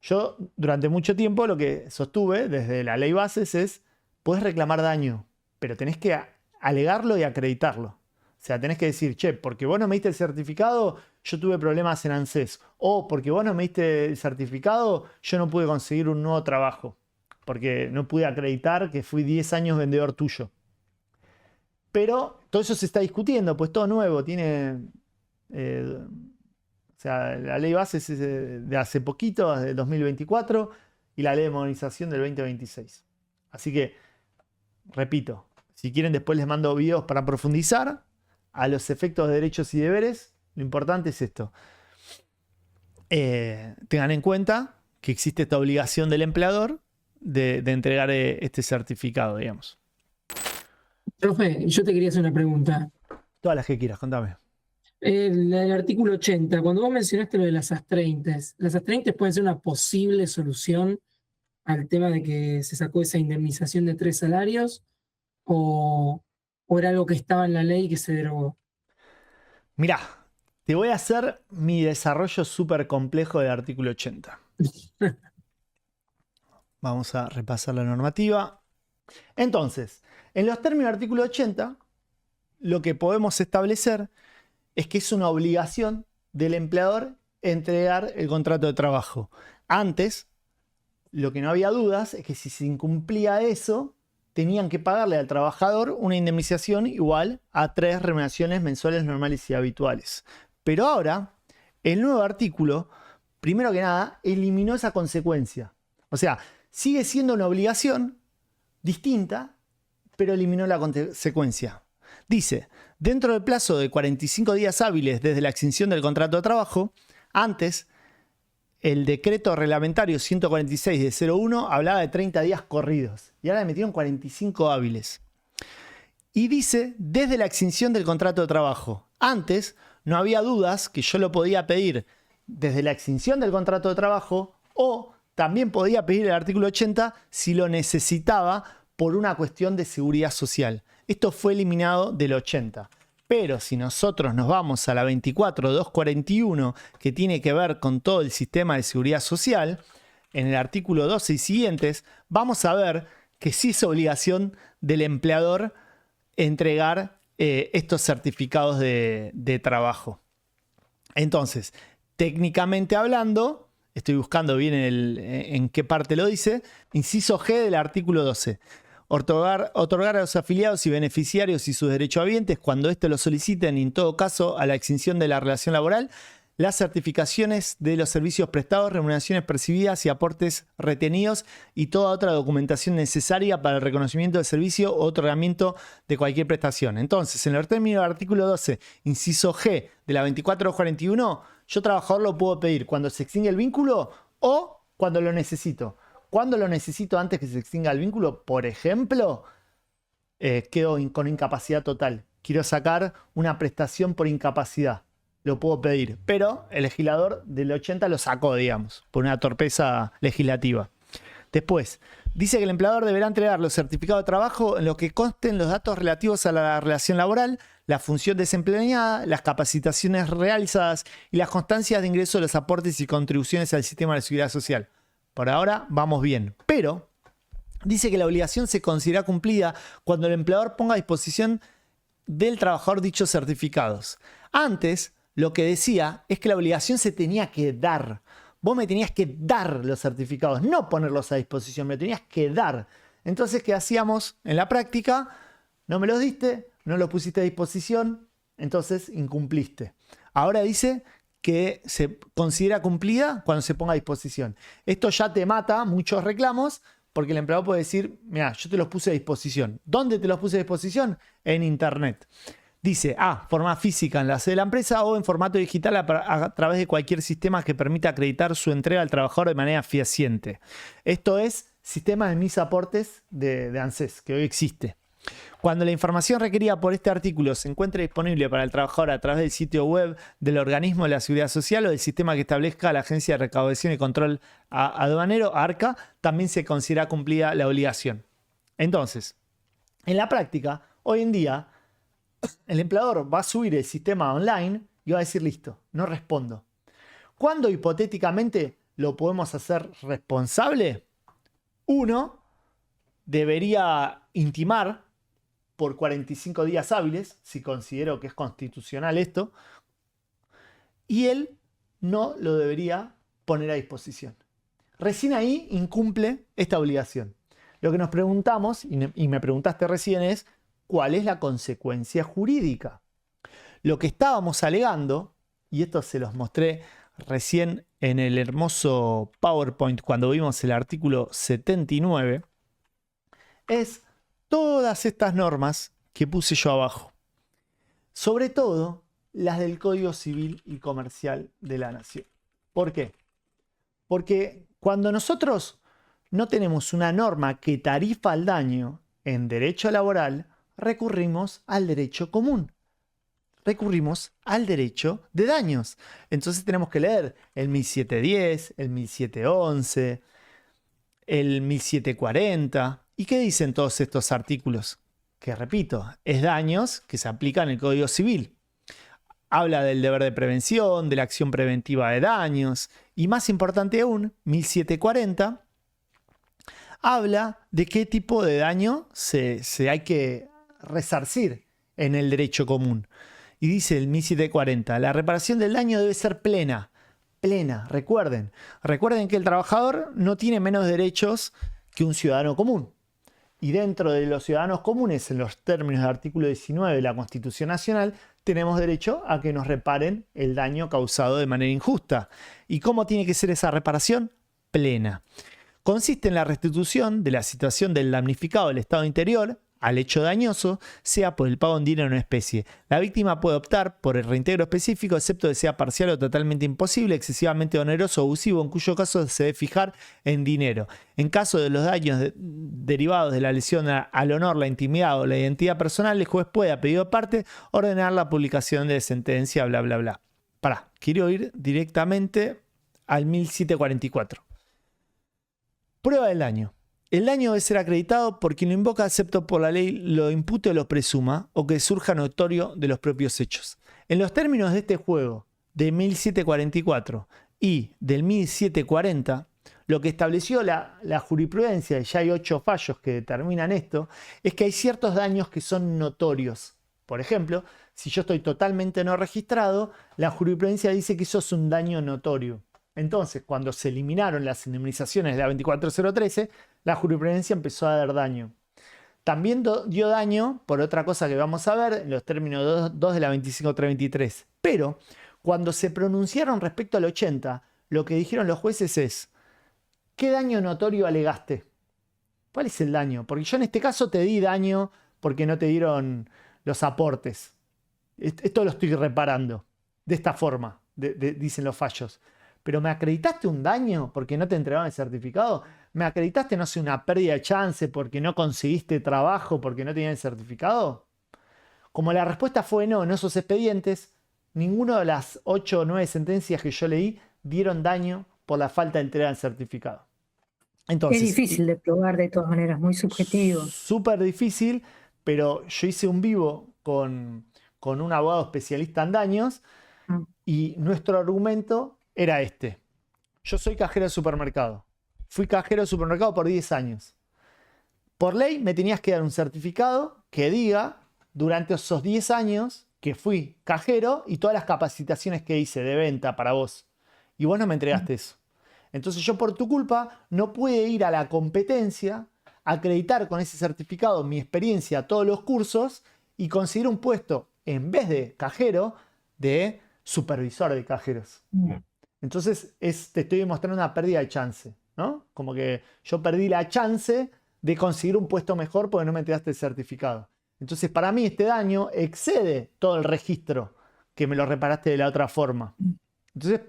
Yo durante mucho tiempo lo que sostuve desde la ley bases es, puedes reclamar daño, pero tenés que alegarlo y acreditarlo. O sea, tenés que decir, che, porque vos no me diste el certificado, yo tuve problemas en ANSES. O porque vos no me diste el certificado, yo no pude conseguir un nuevo trabajo. Porque no pude acreditar que fui 10 años vendedor tuyo. Pero todo eso se está discutiendo, pues todo nuevo, tiene... o sea, la ley base es de hace poquito, desde 2024, y la ley de modernización del 2026. Así que, repito, si quieren después les mando videos para profundizar a los efectos de derechos y deberes. Lo importante es esto. Tengan en cuenta que existe esta obligación del empleador de entregar este certificado, digamos. Profe, yo te quería hacer una pregunta. Todas las que quieras, contame. El artículo 80, cuando vos mencionaste lo de las astreintes, ¿las astreintes pueden ser una posible solución al tema de que se sacó esa indemnización de 3 salarios? ¿O era algo que estaba en la ley y que se derogó? Mirá, te voy a hacer mi desarrollo súper complejo del artículo 80. Vamos a repasar la normativa. Entonces, en los términos del artículo 80, lo que podemos establecer es que es una obligación del empleador entregar el contrato de trabajo. Antes, lo que no había dudas es que si se incumplía eso, tenían que pagarle al trabajador una indemnización igual a 3 remuneraciones mensuales normales y habituales. Pero ahora, el nuevo artículo, primero que nada, eliminó esa consecuencia. O sea, sigue siendo una obligación distinta, pero eliminó la consecuencia. Dice, dentro del plazo de 45 días hábiles desde la extinción del contrato de trabajo, antes el decreto reglamentario 146 de 01 hablaba de 30 días corridos y ahora le metieron 45 hábiles. Y dice, desde la extinción del contrato de trabajo. Antes no había dudas que yo lo podía pedir desde la extinción del contrato de trabajo o también podía pedir el artículo 80 si lo necesitaba por una cuestión de seguridad social. Esto fue eliminado del 80. Pero si nosotros nos vamos a la 24.241, que tiene que ver con todo el sistema de seguridad social, en el artículo 12 y siguientes, vamos a ver que sí es obligación del empleador entregar estos certificados de trabajo. Entonces, técnicamente hablando, estoy buscando bien en qué parte lo dice, inciso G del artículo 12. Otorgar a los afiliados y beneficiarios y sus derechohabientes cuando éste lo soliciten y en todo caso a la extinción de la relación laboral las certificaciones de los servicios prestados, remuneraciones percibidas y aportes retenidos y toda otra documentación necesaria para el reconocimiento del servicio o otorgamiento de cualquier prestación. Entonces, en el término del artículo 12, inciso G de la 24241, yo trabajador lo puedo pedir cuando se extingue el vínculo o cuando lo necesito. Cuando lo necesito antes que se extinga el vínculo, por ejemplo, quedo con incapacidad total. Quiero sacar una prestación por incapacidad. Lo puedo pedir, pero el legislador del 80 lo sacó, digamos, por una torpeza legislativa. Después, dice que el empleador deberá entregar los certificados de trabajo en los que consten los datos relativos a la relación laboral, la función desempeñada, las capacitaciones realizadas y las constancias de ingreso de los aportes y contribuciones al sistema de la seguridad social. Por ahora vamos bien, pero dice que la obligación se considera cumplida cuando el empleador ponga a disposición del trabajador dichos certificados. Antes, lo que decía es que la obligación se tenía que dar. Vos me tenías que dar los certificados, no ponerlos a disposición, me tenías que dar. Entonces, ¿qué hacíamos en la práctica? No me los diste, no los pusiste a disposición, entonces incumpliste. Ahora dice que se considera cumplida cuando se ponga a disposición. Esto ya te mata muchos reclamos, porque el empleador puede decir, mira, yo te los puse a disposición. ¿Dónde te los puse a disposición? En internet. Dice, forma física en la sede de la empresa o en formato digital a través de cualquier sistema que permita acreditar su entrega al trabajador de manera fehaciente. Esto es sistema de mis aportes de ANSES, que hoy existe. Cuando la información requerida por este artículo se encuentre disponible para el trabajador a través del sitio web del organismo de la Seguridad Social o del sistema que establezca la Agencia de Recaudación y Control Aduanero, ARCA, también se considera cumplida la obligación. Entonces, en la práctica, hoy en día, el empleador va a subir el sistema online y va a decir, listo, no respondo. ¿Cuándo hipotéticamente lo podemos hacer responsable? Uno debería intimar por 45 días hábiles, si considero que es constitucional esto, y él no lo debería poner a disposición. Recién ahí incumple esta obligación. Lo que nos preguntamos, y me preguntaste recién, es ¿cuál es la consecuencia jurídica? Lo que estábamos alegando, y esto se los mostré recién en el hermoso PowerPoint cuando vimos el artículo 79, es todas estas normas que puse yo abajo. Sobre todo las del Código Civil y Comercial de la Nación. ¿Por qué? Porque cuando nosotros no tenemos una norma que tarifa el daño en derecho laboral, recurrimos al derecho común. Recurrimos al derecho de daños. Entonces tenemos que leer el 1710, el 1711, el 1740. ¿Y qué dicen todos estos artículos? Que repito, es daños que se aplican en el Código Civil. Habla del deber de prevención, de la acción preventiva de daños. Y más importante aún, 1740, habla de qué tipo de daño se hay que resarcir en el derecho común. Y dice el 1740, la reparación del daño debe ser plena. Plena, recuerden que el trabajador no tiene menos derechos que un ciudadano común. Y dentro de los ciudadanos comunes, en los términos del artículo 19 de la Constitución Nacional, tenemos derecho a que nos reparen el daño causado de manera injusta. ¿Y cómo tiene que ser esa reparación? Plena. Consiste en la restitución de la situación del damnificado del estado interior al hecho dañoso, sea por el pago en dinero o en especie. La víctima puede optar por el reintegro específico, excepto que sea parcial o totalmente imposible, excesivamente oneroso o abusivo, en cuyo caso se debe fijar en dinero. En caso de los daños derivados de la lesión al honor, la intimidad o la identidad personal, el juez puede, a pedido de parte, ordenar la publicación de sentencia, bla, bla, bla. Quiero ir directamente al 1744. Prueba del daño. El daño debe ser acreditado por quien lo invoca, excepto por la ley lo impute o lo presuma, o que surja notorio de los propios hechos. En los términos de este juego de 1744 y del 1740, lo que estableció la jurisprudencia, y ya hay 8 fallos que determinan esto, es que hay ciertos daños que son notorios. Por ejemplo, si yo estoy totalmente no registrado, la jurisprudencia dice que eso es un daño notorio. Entonces, cuando se eliminaron las indemnizaciones de la 24013, la jurisprudencia empezó a dar daño. También dio daño por otra cosa que vamos a ver en los términos 2 de la 25323. Pero Cuando se pronunciaron respecto al 80, lo que dijeron los jueces es, ¿qué daño notorio alegaste? ¿Cuál es el daño? Porque yo en este caso te di daño porque no te dieron los aportes. Esto lo estoy reparando de esta forma, dicen los fallos. Pero ¿me acreditaste un daño porque no te entregaron el certificado? ¿Me acreditaste, no sé, una pérdida de chance porque no conseguiste trabajo, porque no tenías el certificado? Como la respuesta fue no en esos expedientes, ninguna de las 8 o 9 sentencias que yo leí dieron daño por la falta de entrega del certificado. Entonces, Es difícil de probar de todas maneras, muy subjetivo. súper difícil, pero yo hice un vivo con un abogado especialista en daños Ah. y nuestro argumento era este. Yo soy cajero de supermercado. Fui cajero de supermercado por 10 años. Por ley me tenías que dar un certificado que diga durante esos 10 años que fui cajero y todas las capacitaciones que hice de venta para vos. Y vos no me entregaste eso. Entonces yo por tu culpa no pude ir a la competencia, acreditar con ese certificado mi experiencia a todos los cursos y conseguir un puesto en vez de cajero de supervisor de cajeros. Entonces te estoy demostrando una pérdida de chance, ¿no? Como que yo perdí la chance de conseguir un puesto mejor porque no me entregaste el certificado. Entonces para mí este daño excede todo el registro que me lo reparaste de la otra forma. Entonces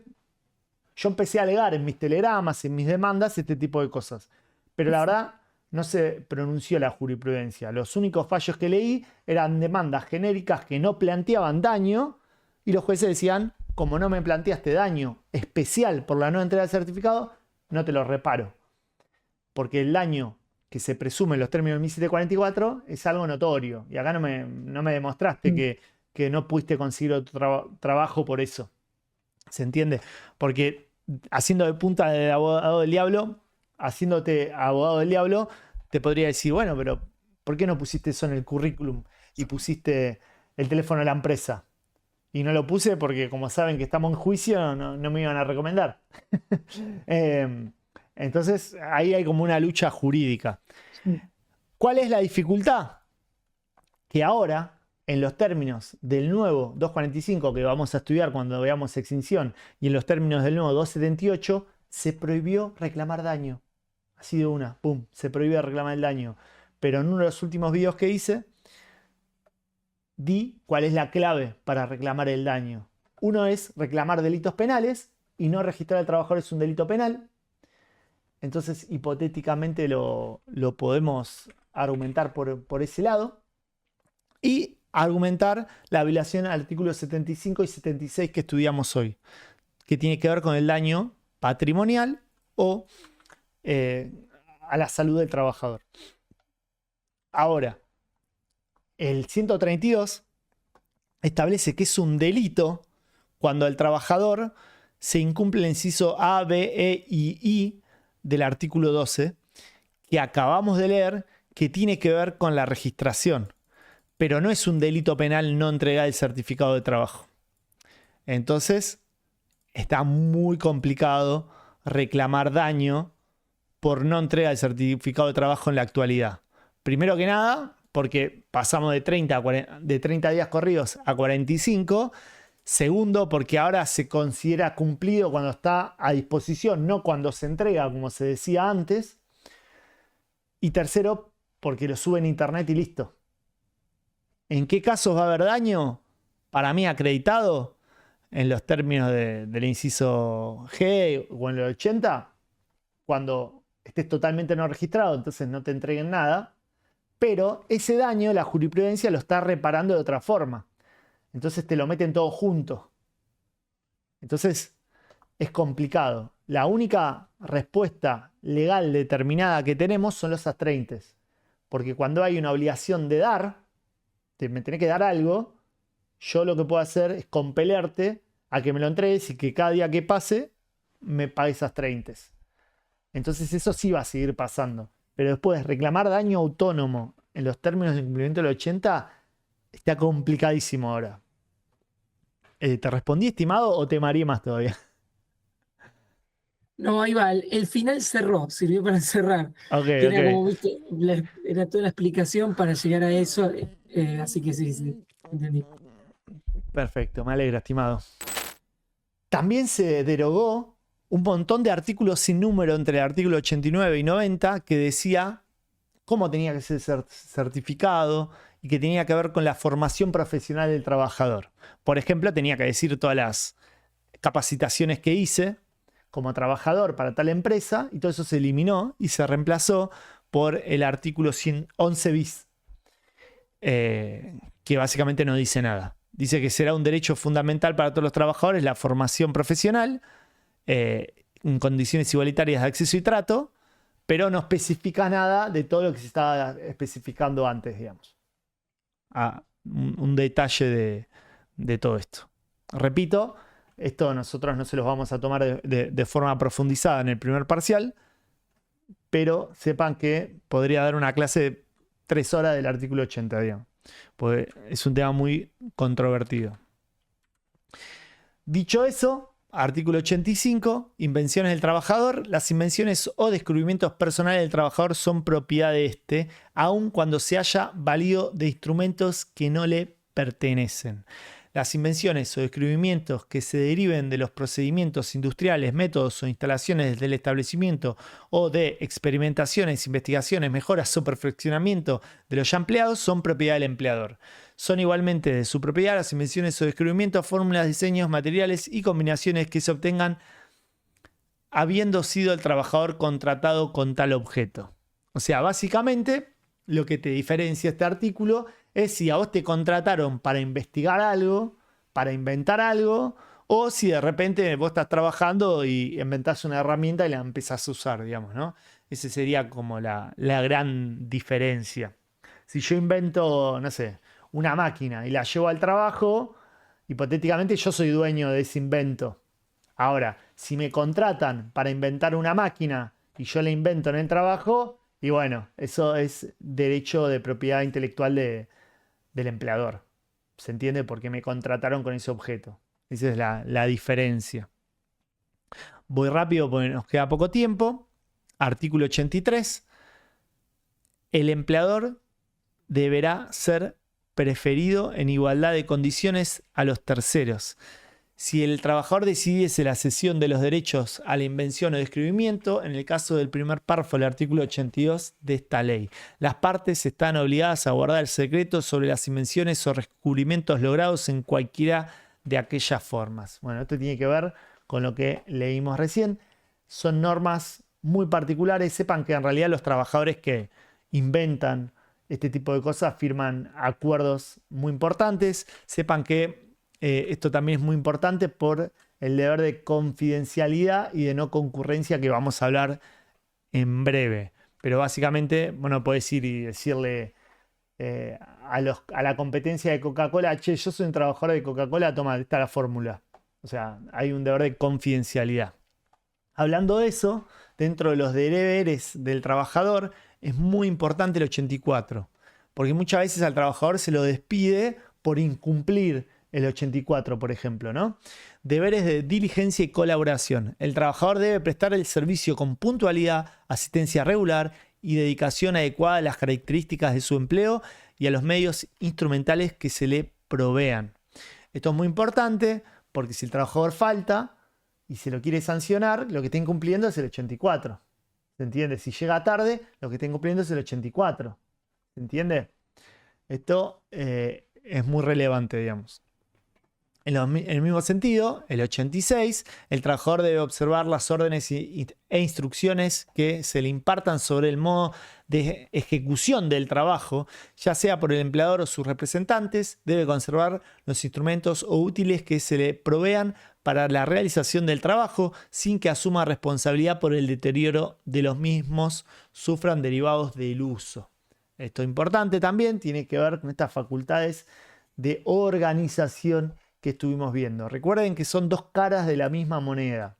yo empecé a alegar en mis telegramas, en mis demandas, este tipo de cosas. Pero la verdad no se pronunció la jurisprudencia. Los únicos fallos que leí eran demandas genéricas que no planteaban daño y los jueces decían, como no me planteaste daño especial por la no entrega del certificado, no te lo reparo. Porque el daño que se presume en los términos del 1744 es algo notorio. Y acá no me demostraste que no pudiste conseguir otro trabajo por eso. ¿Se entiende? Porque haciendo de punta de abogado del diablo, haciéndote abogado del diablo, te podría decir, bueno, pero ¿por qué no pusiste eso en el currículum y pusiste el teléfono de la empresa? Y no lo puse porque como saben que estamos en juicio, no me iban a recomendar. Entonces ahí hay como una lucha jurídica. Sí. ¿Cuál es la dificultad? Que ahora, en los términos del nuevo 245 que vamos a estudiar cuando veamos extinción y en los términos del nuevo 278, se prohibió reclamar daño. Así de una, pum, se prohibió reclamar el daño. Pero en uno de los últimos videos que hice, di cuál es la clave para reclamar el daño. Uno es reclamar delitos penales y no registrar al trabajador es un delito penal. Entonces, hipotéticamente lo podemos argumentar por ese lado. Y argumentar la violación al artículo 75 y 76 que estudiamos hoy, que tiene que ver con el daño patrimonial o a la salud del trabajador. Ahora, el 132 establece que es un delito cuando el trabajador se incumple el inciso A, B, E y I del artículo 12, que acabamos de leer, que tiene que ver con la registración. Pero no es un delito penal no entregar el certificado de trabajo. Entonces, está muy complicado reclamar daño por no entrega del certificado de trabajo en la actualidad. Primero que nada, porque pasamos de 30 días corridos a 45. Segundo, porque ahora se considera cumplido cuando está a disposición, no cuando se entrega, como se decía antes. Y tercero, porque lo sube en internet y listo. ¿En qué casos va a haber daño? Para mí acreditado, en los términos del inciso G o en el 80, cuando estés totalmente no registrado, entonces no te entreguen nada, pero ese daño la jurisprudencia lo está reparando de otra forma. Entonces te lo meten todo junto. Entonces es complicado. La única respuesta legal determinada que tenemos son los astreintes. Porque cuando hay una obligación de dar, me tenés que dar algo, yo lo que puedo hacer es compelerte a que me lo entregues y que cada día que pase me pagues astreintes. Entonces eso sí va a seguir pasando. Pero después reclamar daño autónomo en los términos del cumplimiento del 80 está complicadísimo ahora. ¿Te respondí, estimado, o te mareé más todavía? No, ahí va, el final cerró, sirvió para cerrar. Ok, Era ok. como, viste, era toda la explicación para llegar a eso, así que sí, entendí. Perfecto, me alegra, estimado. También se derogó un montón de artículos sin número entre el artículo 89 y 90 que decía cómo tenía que ser certificado y que tenía que ver con la formación profesional del trabajador. Por ejemplo, tenía que decir todas las capacitaciones que hice como trabajador para tal empresa, y todo eso se eliminó y se reemplazó por el artículo 111 bis, que básicamente no dice nada. Dice que será un derecho fundamental para todos los trabajadores la formación profesional en condiciones igualitarias de acceso y trato, pero no especifica nada de todo lo que se estaba especificando antes, digamos. Un detalle de todo esto. Repito, esto nosotros no se los vamos a tomar de forma profundizada en el primer parcial, pero sepan que podría dar una clase de 3 horas del artículo 80, digamos, porque es un tema muy controvertido. Dicho eso, artículo 85, invenciones del trabajador. Las invenciones o descubrimientos personales del trabajador son propiedad de éste, aun cuando se haya valido de instrumentos que no le pertenecen. Las invenciones o descubrimientos que se deriven de los procedimientos industriales, métodos o instalaciones del establecimiento o de experimentaciones, investigaciones, mejoras o perfeccionamiento de los ya empleados son propiedad del empleador. Son igualmente de su propiedad las invenciones o descubrimientos, fórmulas, diseños, materiales y combinaciones que se obtengan habiendo sido el trabajador contratado con tal objeto. O sea, básicamente lo que te diferencia este artículo es si a vos te contrataron para investigar algo, para inventar algo, o si de repente vos estás trabajando y inventás una herramienta y la empezás a usar, digamos, ¿no? Esa sería como la gran diferencia. Si yo invento, no sé, una máquina y la llevo al trabajo, hipotéticamente yo soy dueño de ese invento. Ahora, si me contratan para inventar una máquina y yo la invento en el trabajo, y bueno, eso es derecho de propiedad intelectual del empleador. ¿Se entiende? Porque me contrataron con ese objeto. Esa es la diferencia. Voy rápido porque nos queda poco tiempo. Artículo 83. El empleador deberá ser preferido en igualdad de condiciones a los terceros. Si el trabajador decidiese la cesión de los derechos a la invención o descubrimiento, en el caso del primer párrafo del artículo 82 de esta ley, las partes están obligadas a guardar el secreto sobre las invenciones o descubrimientos logrados en cualquiera de aquellas formas. Bueno, esto tiene que ver con lo que leímos recién. Son normas muy particulares. Sepan que en realidad los trabajadores que inventan este tipo de cosas firman acuerdos muy importantes. Sepan que esto también es muy importante por el deber de confidencialidad y de no concurrencia que vamos a hablar en breve. Pero básicamente, bueno, podés ir y decirle a la competencia de Coca-Cola, che, yo soy un trabajador de Coca-Cola, toma, esta es la fórmula. O sea, hay un deber de confidencialidad. Hablando de eso, dentro de los deberes del trabajador, es muy importante el 84. Porque muchas veces al trabajador se lo despide por incumplir el 84, por ejemplo, ¿no? Deberes de diligencia y colaboración. El trabajador debe prestar el servicio con puntualidad, asistencia regular y dedicación adecuada a las características de su empleo y a los medios instrumentales que se le provean. Esto es muy importante porque si el trabajador falta y se lo quiere sancionar, lo que está incumpliendo es el 84. ¿Se entiende? Si llega tarde, lo que está incumpliendo es el 84. ¿Se entiende? Esto es muy relevante, digamos. En el mismo sentido, el 86, el trabajador debe observar las órdenes e instrucciones que se le impartan sobre el modo de ejecución del trabajo, ya sea por el empleador o sus representantes. Debe conservar los instrumentos o útiles que se le provean para la realización del trabajo sin que asuma responsabilidad por el deterioro de los mismos sufran derivados del uso. Esto es importante también, tiene que ver con estas facultades de organización que estuvimos viendo. Recuerden que son dos caras de la misma moneda.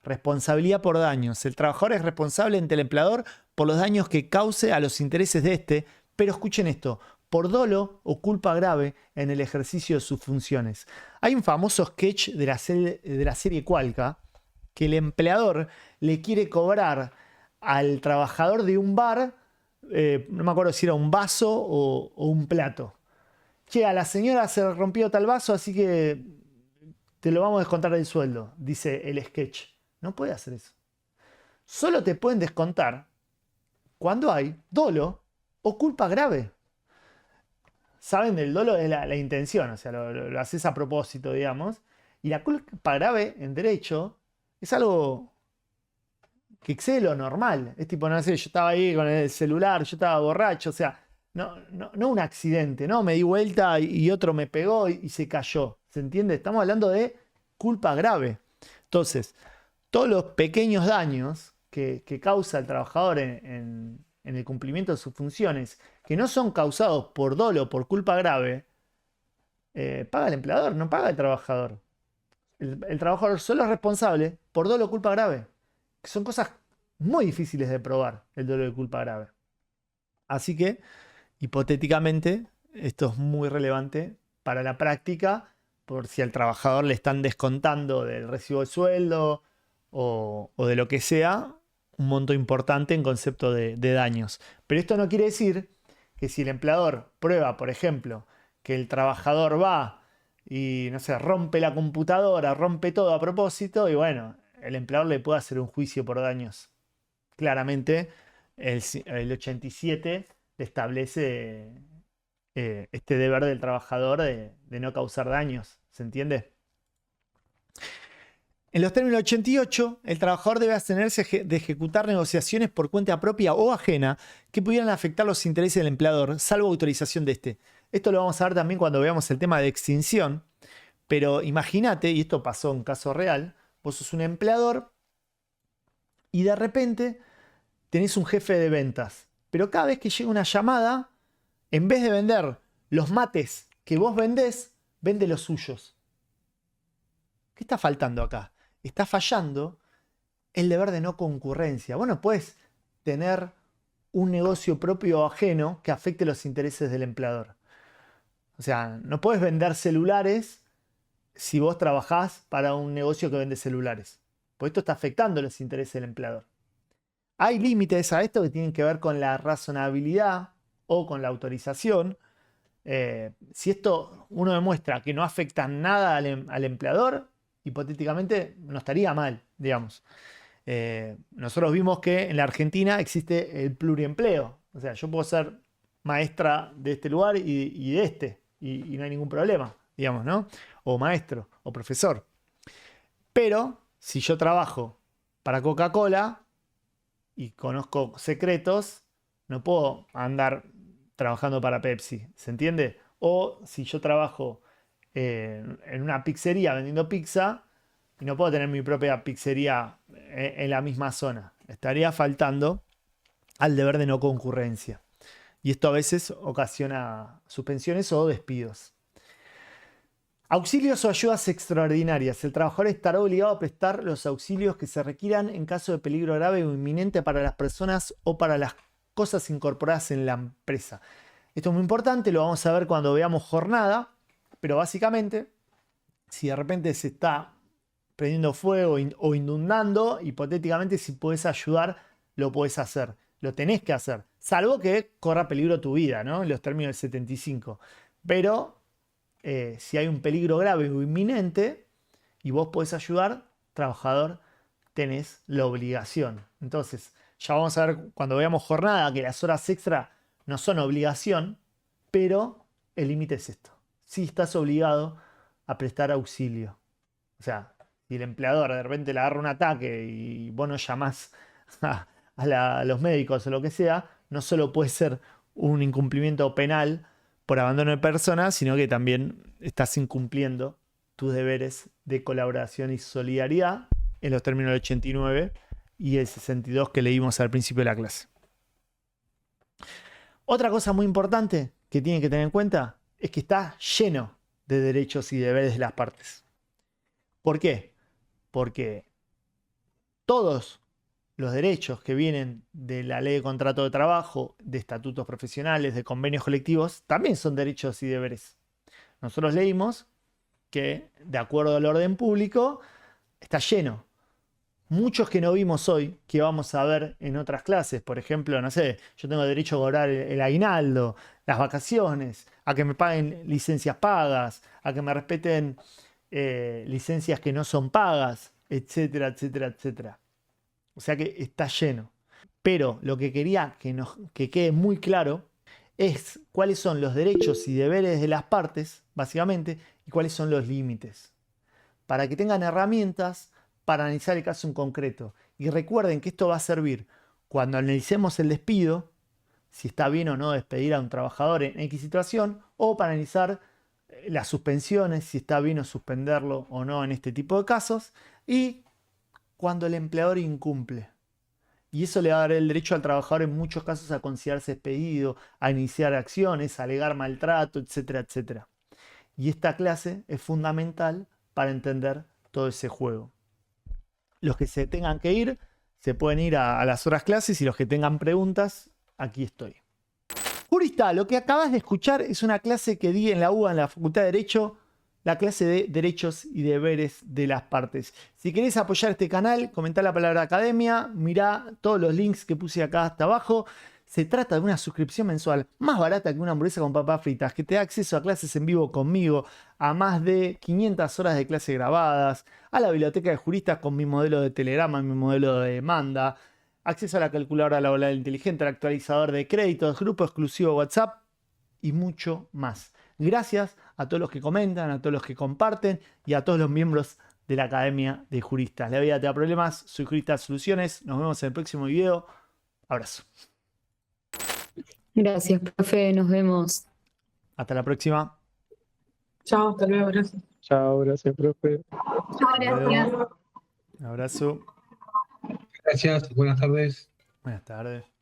Responsabilidad por daños. El trabajador es responsable ante el empleador por los daños que cause a los intereses de este, pero escuchen esto, por dolo o culpa grave en el ejercicio de sus funciones. Hay un famoso sketch de la serie Cualca que el empleador le quiere cobrar al trabajador de un bar, no me acuerdo si era un vaso o un plato. Che, a la señora se rompió tal vaso, así que te lo vamos a descontar del sueldo, dice el sketch. No puede hacer eso. Solo te pueden descontar cuando hay dolo o culpa grave. Saben, del dolo es la intención, o sea, lo haces a propósito, digamos. Y la culpa grave en derecho es algo que excede lo normal. Es tipo, no sé, yo estaba ahí con el celular, yo estaba borracho, o sea, no un accidente, ¿no? Me di vuelta y otro me pegó y se cayó. ¿Se entiende? Estamos hablando de culpa grave. Entonces, todos los pequeños daños que causa el trabajador en el cumplimiento de sus funciones, que no son causados por dolo o por culpa grave, paga el empleador, no paga el trabajador. El trabajador solo es responsable por dolo o culpa grave, que son cosas muy difíciles de probar, el dolo de culpa grave. Así que, hipotéticamente, esto es muy relevante para la práctica, por si al trabajador le están descontando del recibo de sueldo o de lo que sea, un monto importante en concepto de daños. Pero esto no quiere decir que si el empleador prueba, por ejemplo, que el trabajador va y, no sé, rompe la computadora, rompe todo a propósito, y bueno, el empleador le puede hacer un juicio por daños. Claramente, el 87 le establece este deber del trabajador de no causar daños. ¿Se entiende? En los términos 88, el trabajador debe abstenerse de ejecutar negociaciones por cuenta propia o ajena que pudieran afectar los intereses del empleador, salvo autorización de este. Esto lo vamos a ver también cuando veamos el tema de extinción. Pero imagínate, y esto pasó en caso real, vos sos un empleador y de repente tenés un jefe de ventas. Pero cada vez que llega una llamada, en vez de vender los mates que vos vendés, vende los suyos. ¿Qué está faltando acá? Está fallando el deber de no concurrencia. Vos no podés tener un negocio propio o ajeno que afecte los intereses del empleador. O sea, no podés vender celulares si vos trabajás para un negocio que vende celulares. Porque esto está afectando los intereses del empleador. Hay límites a esto que tienen que ver con la razonabilidad o con la autorización. Si esto uno demuestra que no afecta nada al empleador, hipotéticamente no estaría mal, digamos. Nosotros vimos que en la Argentina existe el pluriempleo. O sea, yo puedo ser maestra de este lugar y de este, y no hay ningún problema, digamos, ¿no? O maestro, o profesor. Pero si yo trabajo para Coca-Cola y conozco secretos, no puedo andar trabajando para Pepsi, ¿se entiende? O si yo trabajo en una pizzería vendiendo pizza y no puedo tener mi propia pizzería en la misma zona. Estaría faltando al deber de no concurrencia. Y esto a veces ocasiona suspensiones o despidos. Auxilios o ayudas extraordinarias. El trabajador estará obligado a prestar los auxilios que se requieran en caso de peligro grave o inminente para las personas o para las cosas incorporadas en la empresa. Esto es muy importante, lo vamos a ver cuando veamos jornada, pero básicamente, si de repente se está prendiendo fuego o inundando, hipotéticamente si puedes ayudar, lo puedes hacer, lo tenés que hacer, salvo que corra peligro tu vida, ¿no? En los términos del 75. Pero si hay un peligro grave o inminente y vos podés ayudar, trabajador, tenés la obligación. Entonces, ya vamos a ver cuando veamos jornada que las horas extra no son obligación, pero el límite es esto. Si estás obligado a prestar auxilio. O sea, si el empleador de repente le agarra un ataque y vos no llamás a los médicos o lo que sea, no solo puede ser un incumplimiento penal por abandono de personas, sino que también estás incumpliendo tus deberes de colaboración y solidaridad en los términos del 89 y el 62 que leímos al principio de la clase. Otra cosa muy importante que tienen que tener en cuenta es que está lleno de derechos y deberes de las partes. ¿Por qué? Porque todos los derechos que vienen de la ley de contrato de trabajo, de estatutos profesionales, de convenios colectivos, también son derechos y deberes. Nosotros leímos que, de acuerdo al orden público, está lleno. Muchos que no vimos hoy, que vamos a ver en otras clases, por ejemplo, no sé, yo tengo derecho a cobrar el aguinaldo, las vacaciones, a que me paguen licencias pagas, a que me respeten licencias que no son pagas, etcétera, etcétera, etcétera. O sea que está lleno. Pero lo que quería que quede muy claro es cuáles son los derechos y deberes de las partes, básicamente, y cuáles son los límites. Para que tengan herramientas para analizar el caso en concreto. Y recuerden que esto va a servir cuando analicemos el despido, si está bien o no despedir a un trabajador en X situación, o para analizar las suspensiones, si está bien o suspenderlo o no en este tipo de casos, y cuando el empleador incumple. Y eso le va a dar el derecho al trabajador en muchos casos a considerarse despedido, a iniciar acciones, a alegar maltrato, etcétera, etcétera. Y esta clase es fundamental para entender todo ese juego. Los que se tengan que ir, se pueden ir a las otras clases, y los que tengan preguntas, aquí estoy. Jurista, lo que acabas de escuchar es una clase que di en la UBA, en la Facultad de Derecho, la clase de derechos y deberes de las partes. Si querés apoyar este canal, comentá la palabra academia, mirá todos los links que puse acá hasta abajo. Se trata de una suscripción mensual más barata que una hamburguesa con papas fritas, que te da acceso a clases en vivo conmigo, a más de 500 horas de clases grabadas, a la biblioteca de juristas con mi modelo de telegrama, mi modelo de demanda, acceso a la calculadora laboral inteligente, al actualizador de créditos, grupo exclusivo WhatsApp y mucho más. Gracias a todos los que comentan, a todos los que comparten y a todos los miembros de la Academia de Juristas. La vida te da problemas, soy Jurista Soluciones. Nos vemos en el próximo video. Abrazo. Gracias, profe, nos vemos. Hasta la próxima. Chao, hasta luego, gracias. Chao, gracias, profe. Gracias. Un abrazo. Gracias, buenas tardes. Buenas tardes.